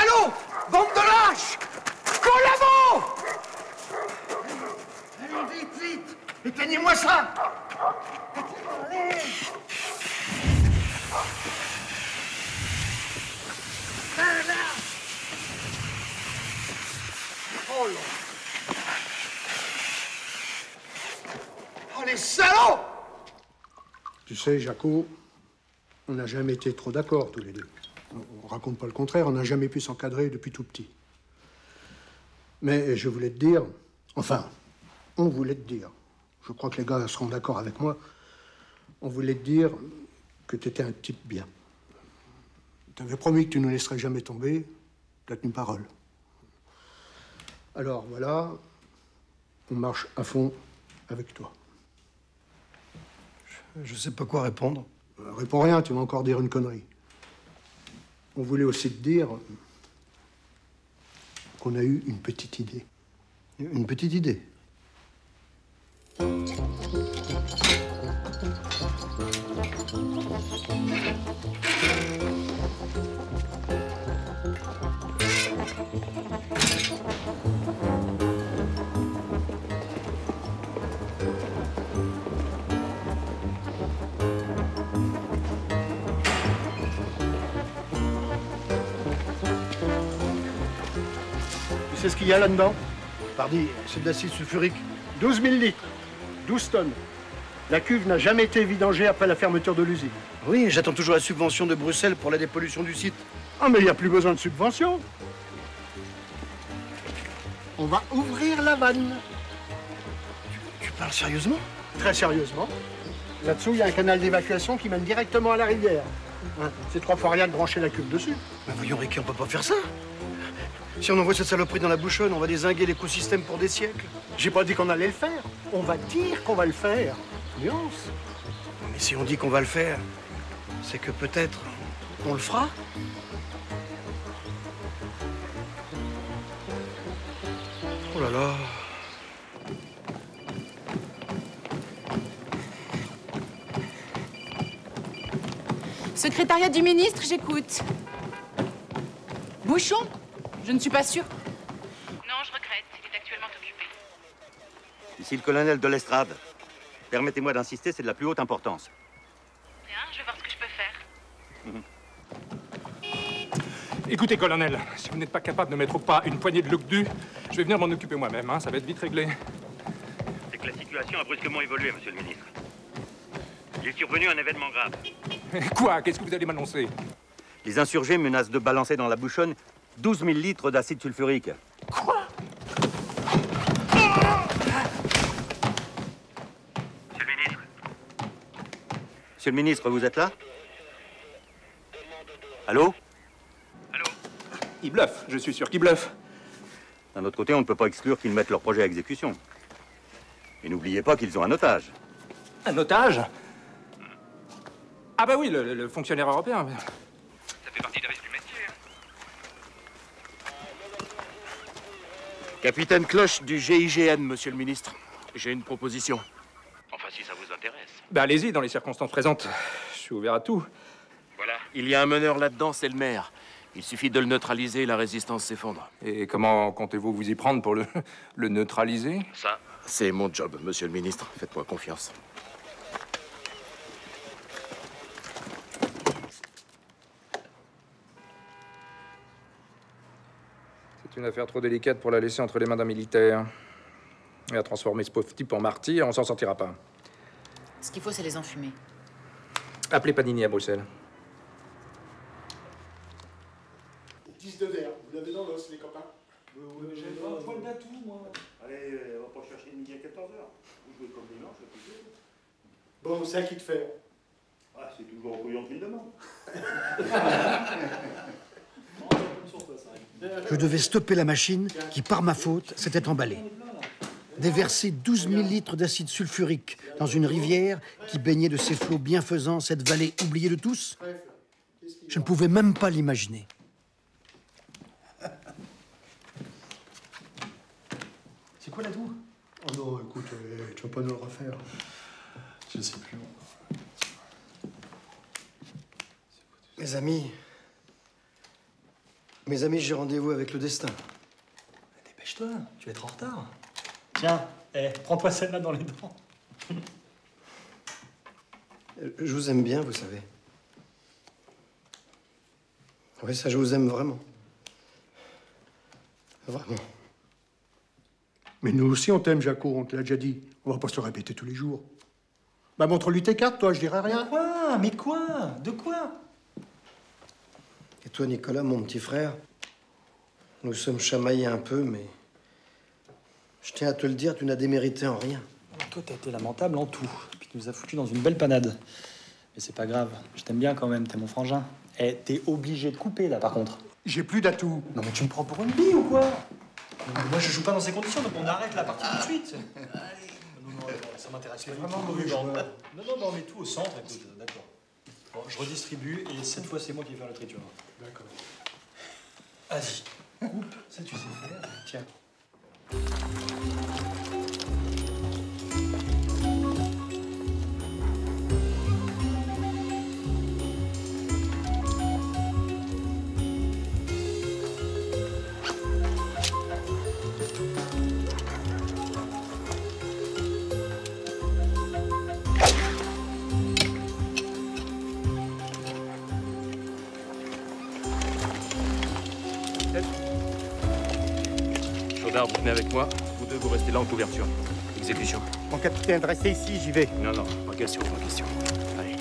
salauds! Bande de lâches! Collabo! Allez, vite, vite! Éteignez-moi ça! Allez! Là. Oh là! Oh les salauds! Tu sais, Jaco, on n'a jamais été trop d'accord tous les deux. On raconte pas le contraire, on n'a jamais pu s'encadrer depuis tout petit. Mais je voulais te dire, enfin, on voulait te dire, je crois que les gars seront d'accord avec moi, on voulait te dire que tu étais un type bien. Tu avais promis que tu ne nous laisserais jamais tomber, tu as tenu parole. Alors voilà, on marche à fond avec toi. Je sais pas quoi répondre. Réponds rien, tu vas encore dire une connerie. On voulait aussi te dire qu'on a eu une petite idée. Une petite idée? Tu sais ce qu'il y a là-dedans? Pardi, c'est de l'acide sulfurique. 12 000 litres, 12 tonnes. La cuve n'a jamais été vidangée après la fermeture de l'usine. Oui, j'attends toujours la subvention de Bruxelles pour la dépollution du site. Ah, mais il n'y a plus besoin de subvention. On va ouvrir la vanne. Tu parles sérieusement? Très sérieusement. Là-dessous, il y a un canal d'évacuation qui mène directement à la rivière. Hein, c'est 3 fois rien de brancher la cuve dessus. Mais voyons, Ricky, on peut pas faire ça. Si on envoie cette saloperie dans la bouchonne, on va dézinguer l'écosystème pour des siècles. J'ai pas dit qu'on allait le faire. On va dire qu'on va le faire. Nuance. Mais si on dit qu'on va le faire, c'est que peut-être on le fera. Oh là là. Secrétariat du ministre, j'écoute. Bouchon? Je ne suis pas sûre. Non, je regrette. Il est actuellement occupé. Ici le colonel de l'Estrade. Permettez-moi d'insister, c'est de la plus haute importance. Bien, je vais voir ce que je peux faire. Écoutez, colonel, si vous n'êtes pas capable de mettre au pas une poignée de look-du, je vais venir m'en occuper moi-même, hein, ça va être vite réglé. C'est que la situation a brusquement évolué, monsieur le ministre. Il est survenu un événement grave. Quoi? Qu'est-ce que vous allez m'annoncer? Les insurgés menacent de balancer dans la bouchonne 12 000 litres d'acide sulfurique. Quoi? Monsieur le ministre. Monsieur le ministre, vous êtes là? Allô? Ils bluffent, je suis sûr qu'ils bluffent. D'un autre côté, on ne peut pas exclure qu'ils mettent leur projet à exécution. Et n'oubliez pas qu'ils ont un otage. Un otage? Ah bah oui, le fonctionnaire européen. Ça fait partie des risques du métier. Capitaine Cloche du GIGN, monsieur le ministre. J'ai une proposition. Enfin, si ça vous intéresse. Bah allez-y, dans les circonstances présentes. Je suis ouvert à tout. Voilà. Il y a un meneur là-dedans, c'est le maire. Il suffit de le neutraliser, la résistance s'effondre. Et comment comptez-vous vous y prendre pour le neutraliser? Ça, c'est mon job, monsieur le ministre. Faites-moi confiance. C'est une affaire trop délicate pour la laisser entre les mains d'un militaire. Et à transformer ce pauvre type en martyr, on s'en sortira pas. Ce qu'il faut, c'est les enfumer. Appelez Panini à Bruxelles. 10 de verre, vous l'avez dans l'os, les copains. J'ai pas un poil d'atout, moi. Allez, on va pas chercher midi à 14h. Vous jouez comme dimanche, c'est plus dur. Bon, c'est à qui de faire? Ah, c'est toujours au couillon qui le demande. Je devais stopper la machine qui, par ma faute, s'était emballée. Déverser 12 000 litres d'acide sulfurique dans une rivière qui baignait de ses flots bienfaisants cette vallée oubliée de tous, je ne pouvais même pas l'imaginer. C'est quoi la toux? Oh non, écoute, tu vas pas nous le refaire. Je sais plus. Mes amis, Mes amis, j'ai rendez-vous avec le destin. Dépêche-toi, tu vas être en retard. Tiens, prends-toi celle-là dans les dents. Je vous aime bien, vous savez. Oui, ça, je vous aime vraiment. Vraiment. Mais nous aussi, on t'aime, Jaco, on te l'a déjà dit. On va pas se le répéter tous les jours. Bah, montre-lui tes cartes, toi, je dirais rien. Quoi? Mais quoi? De quoi? Et toi, Nicolas, mon petit frère, nous sommes chamaillés un peu, mais je tiens à te le dire, tu n'as démérité en rien. Toi, t'as été lamentable en tout. Puis tu nous as foutu dans une belle panade. Mais c'est pas grave, je t'aime bien quand même, t'es mon frangin. T'es obligé de couper, là, par contre. J'ai plus d'atouts. Non, mais tu me prends pour une bille ou quoi? Non, mais moi, je joue pas dans ces conditions, donc on arrête la partie tout de suite. Non, ça m'intéresse pas. Vraiment mauvais joueur. Non, on met tout au centre, écoute, d'accord. Bon, je redistribue, et cette fois, c'est moi qui vais faire la triture. D'accord. Vas-y, coupe, ça tu sais faire. Tiens. Chaudard, vous venez avec moi. Vous deux, vous restez là en couverture. Exécution. Mon capitaine, restez ici, j'y vais. Non, pas question, pas question. Allez.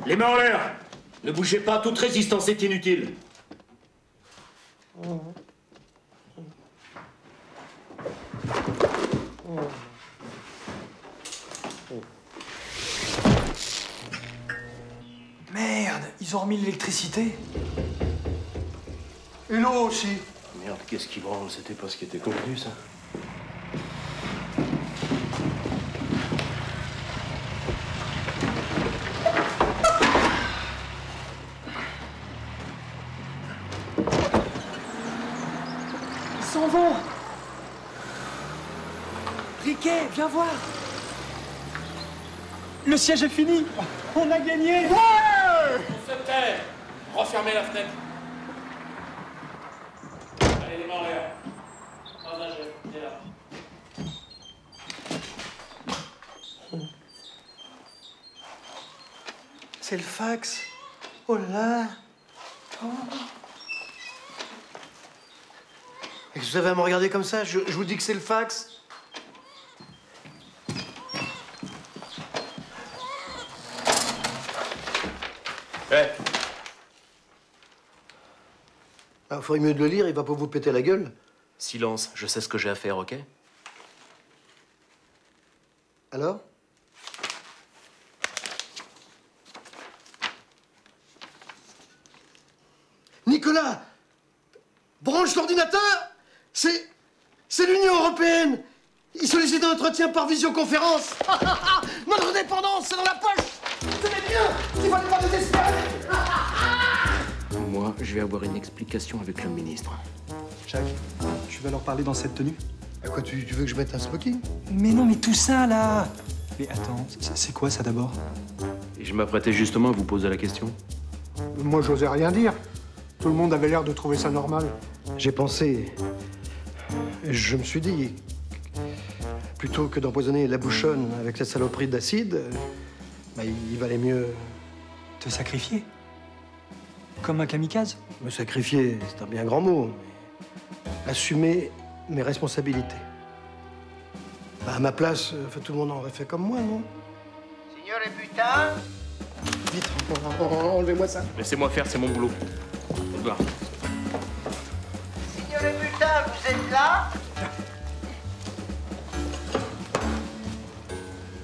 Les mains en l'air! Ne bougez pas, toute résistance est inutile. Merde, ils ont remis l'électricité. Et l'eau aussi. Merde, qu'est-ce qui branle? C'était pas ce qui était convenu, ça. Ils s'en vont. Riquet, viens voir. Le siège est fini. On a gagné. On se taire. Refermez la fenêtre. Allez, les mains en l'air. Pas un geste, viens là. C'est le fax. Oh là. Oh. Et vous avez à me regarder comme ça, je vous dis que c'est le fax. Il faudrait mieux de le lire, il va pas vous péter la gueule. Silence, je sais ce que j'ai à faire, ok? Alors? Nicolas! Branche l'ordinateur! C'est l'Union Européenne! Ils sollicitent un entretien par visioconférence! Notre indépendance, c'est dans la poche! Tenez bien! Il fallait pas désespérer! Moi, je vais avoir une explication avec le ministre. Jacques, tu vas leur parler dans cette tenue? À quoi, tu veux que je mette un smoking? Mais non, mais tout ça, là. Mais attends, c'est quoi, ça, d'abord? Et je m'apprêtais justement à vous poser la question. Moi, j'osais rien dire. Tout le monde avait l'air de trouver ça normal. J'ai pensé... Je me suis dit... Plutôt que d'empoisonner la bouchonne avec cette saloperie d'acide, bah, il valait mieux... Te sacrifier? Comme un kamikaze? Me sacrifier, c'est un bien grand mot, mais... Assumer mes responsabilités. Bah, à ma place, tout le monde aurait fait comme moi, non? Signore Butin? Vite, enlevez-moi ça. Laissez-moi faire, c'est mon boulot. Au revoir. Signore Butin, vous êtes là?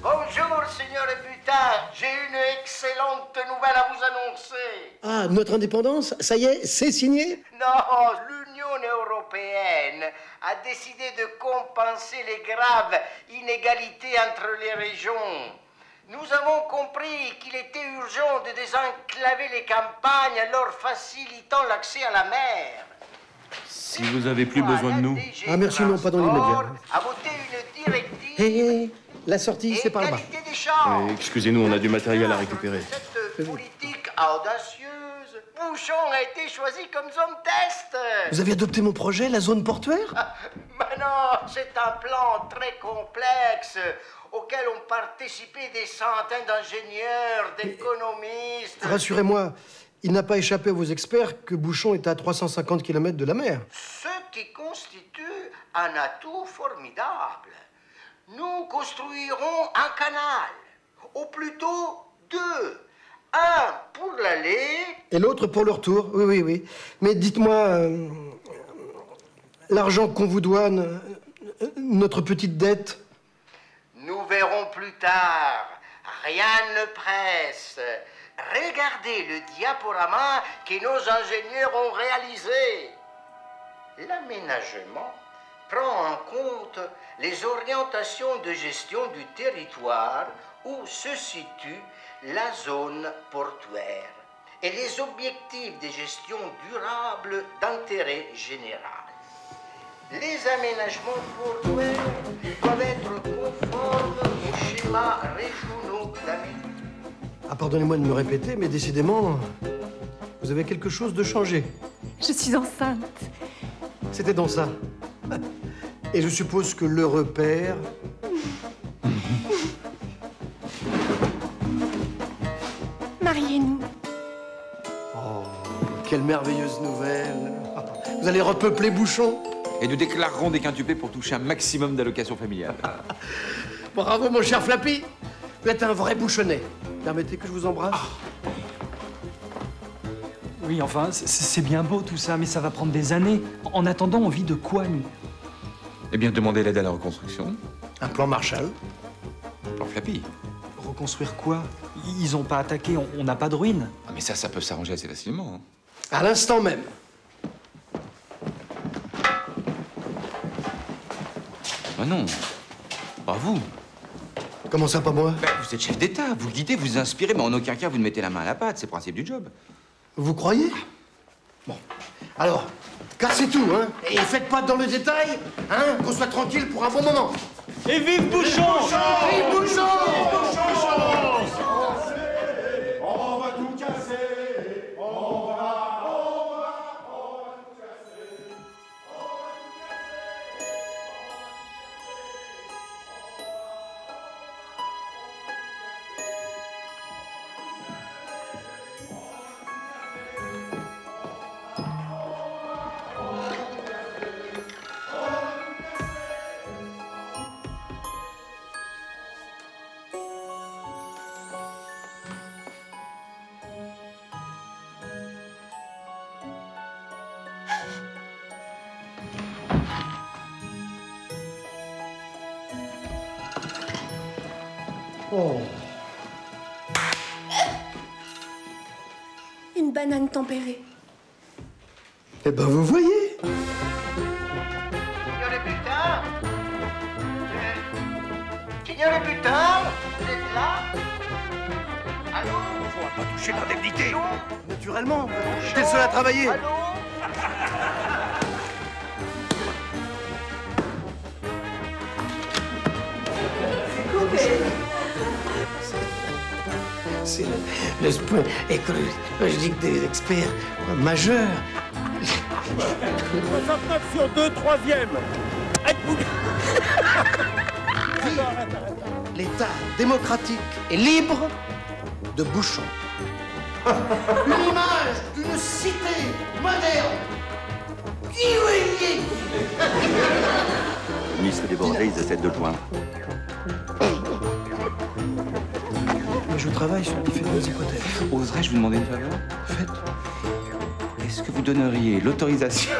Bonjour, signore Butin. J'ai une excellente nouvelle à vous annoncer. Ah, notre indépendance, ça y est, c'est signé? Non, l'Union européenne a décidé de compenser les graves inégalités entre les régions. Nous avons compris qu'il était urgent de désenclaver les campagnes, leur facilitant l'accès à la mer. Si vous avez plus besoin de nous. Ah, merci, non, pas dans l'immédiat. A voté une directive. Hé, la sortie, c'est par là-bas. Des champs. Excusez-nous, on a du matériel à récupérer. Cette politique audacieuse, Bouchon a été choisi comme zone test. Vous avez adopté mon projet, la zone portuaire? Mais non, c'est un plan très complexe auquel ont participé des centaines d'ingénieurs, d'économistes. Rassurez-moi, il n'a pas échappé à vos experts que Bouchon est à 350 km de la mer. Ce qui constitue un atout formidable. Nous construirons un canal, ou plutôt deux. Un pour l'aller... Et l'autre pour le retour, oui. Mais dites-moi, l'argent qu'on vous doit, notre petite dette... Nous verrons plus tard. Rien ne presse. Regardez le diaporama que nos ingénieurs ont réalisé. L'aménagement prend en compte les orientations de gestion du territoire où se situe la zone portuaire et les objectifs de gestion durable d'intérêt général. Les aménagements portuaires doivent être conformes aux schémas régionaux d'aménagement. Ah, pardonnez-moi de me répéter, mais décidément, vous avez quelque chose de changé. Je suis enceinte. C'était dans ça. Et je suppose que le repère... Mariez-nous. Oh, quelle merveilleuse nouvelle. Vous allez repeupler Bouchon. Et nous déclarerons des quintuplés pour toucher un maximum d'allocations familiales. Bravo, mon cher Flappy. Vous êtes un vrai bouchonnet. Permettez que je vous embrasse. Oui, enfin, c'est bien beau tout ça, mais ça va prendre des années. En attendant, on vit de quoi, nous? Eh bien, demandez l'aide à la reconstruction. Un plan Marshall. Un plan Flappy. Reconstruire quoi? Ils ont pas attaqué, on n'a pas de ruines. Ah, mais ça peut s'arranger assez facilement. Hein. À l'instant même. Ah non, pas vous. Comment ça, pas moi? Ben, vous êtes chef d'État, vous guidez, vous inspirez, mais en aucun cas vous ne mettez la main à la pâte, c'est le principe du job. Vous croyez? Bon. Alors, cassez tout, hein? Et faites pas dans le détail, hein? Qu'on soit tranquille pour un bon moment. Et vive Bouchon! Vive Bouchon! On va tout casser! On va tout casser! Oh. Une banane tempérée. Eh ben, vous voyez. Signore Butin? Signore Butin? Vous êtes là? Allô? On va pas toucher l'indemnité. Naturellement. J'étais le seul à travailler. Allô? C'est le point écologique des experts majeurs. 69 sur 2, troisième. L'État démocratique et libre de Bouchon. Une image d'une cité moderne. Le ministre débordé, ils essaient de le joindre. Mais je travaille sur différentes hypothèses. Oserais-je vous demander une faveur? Faites. Est-ce que vous donneriez l'autorisation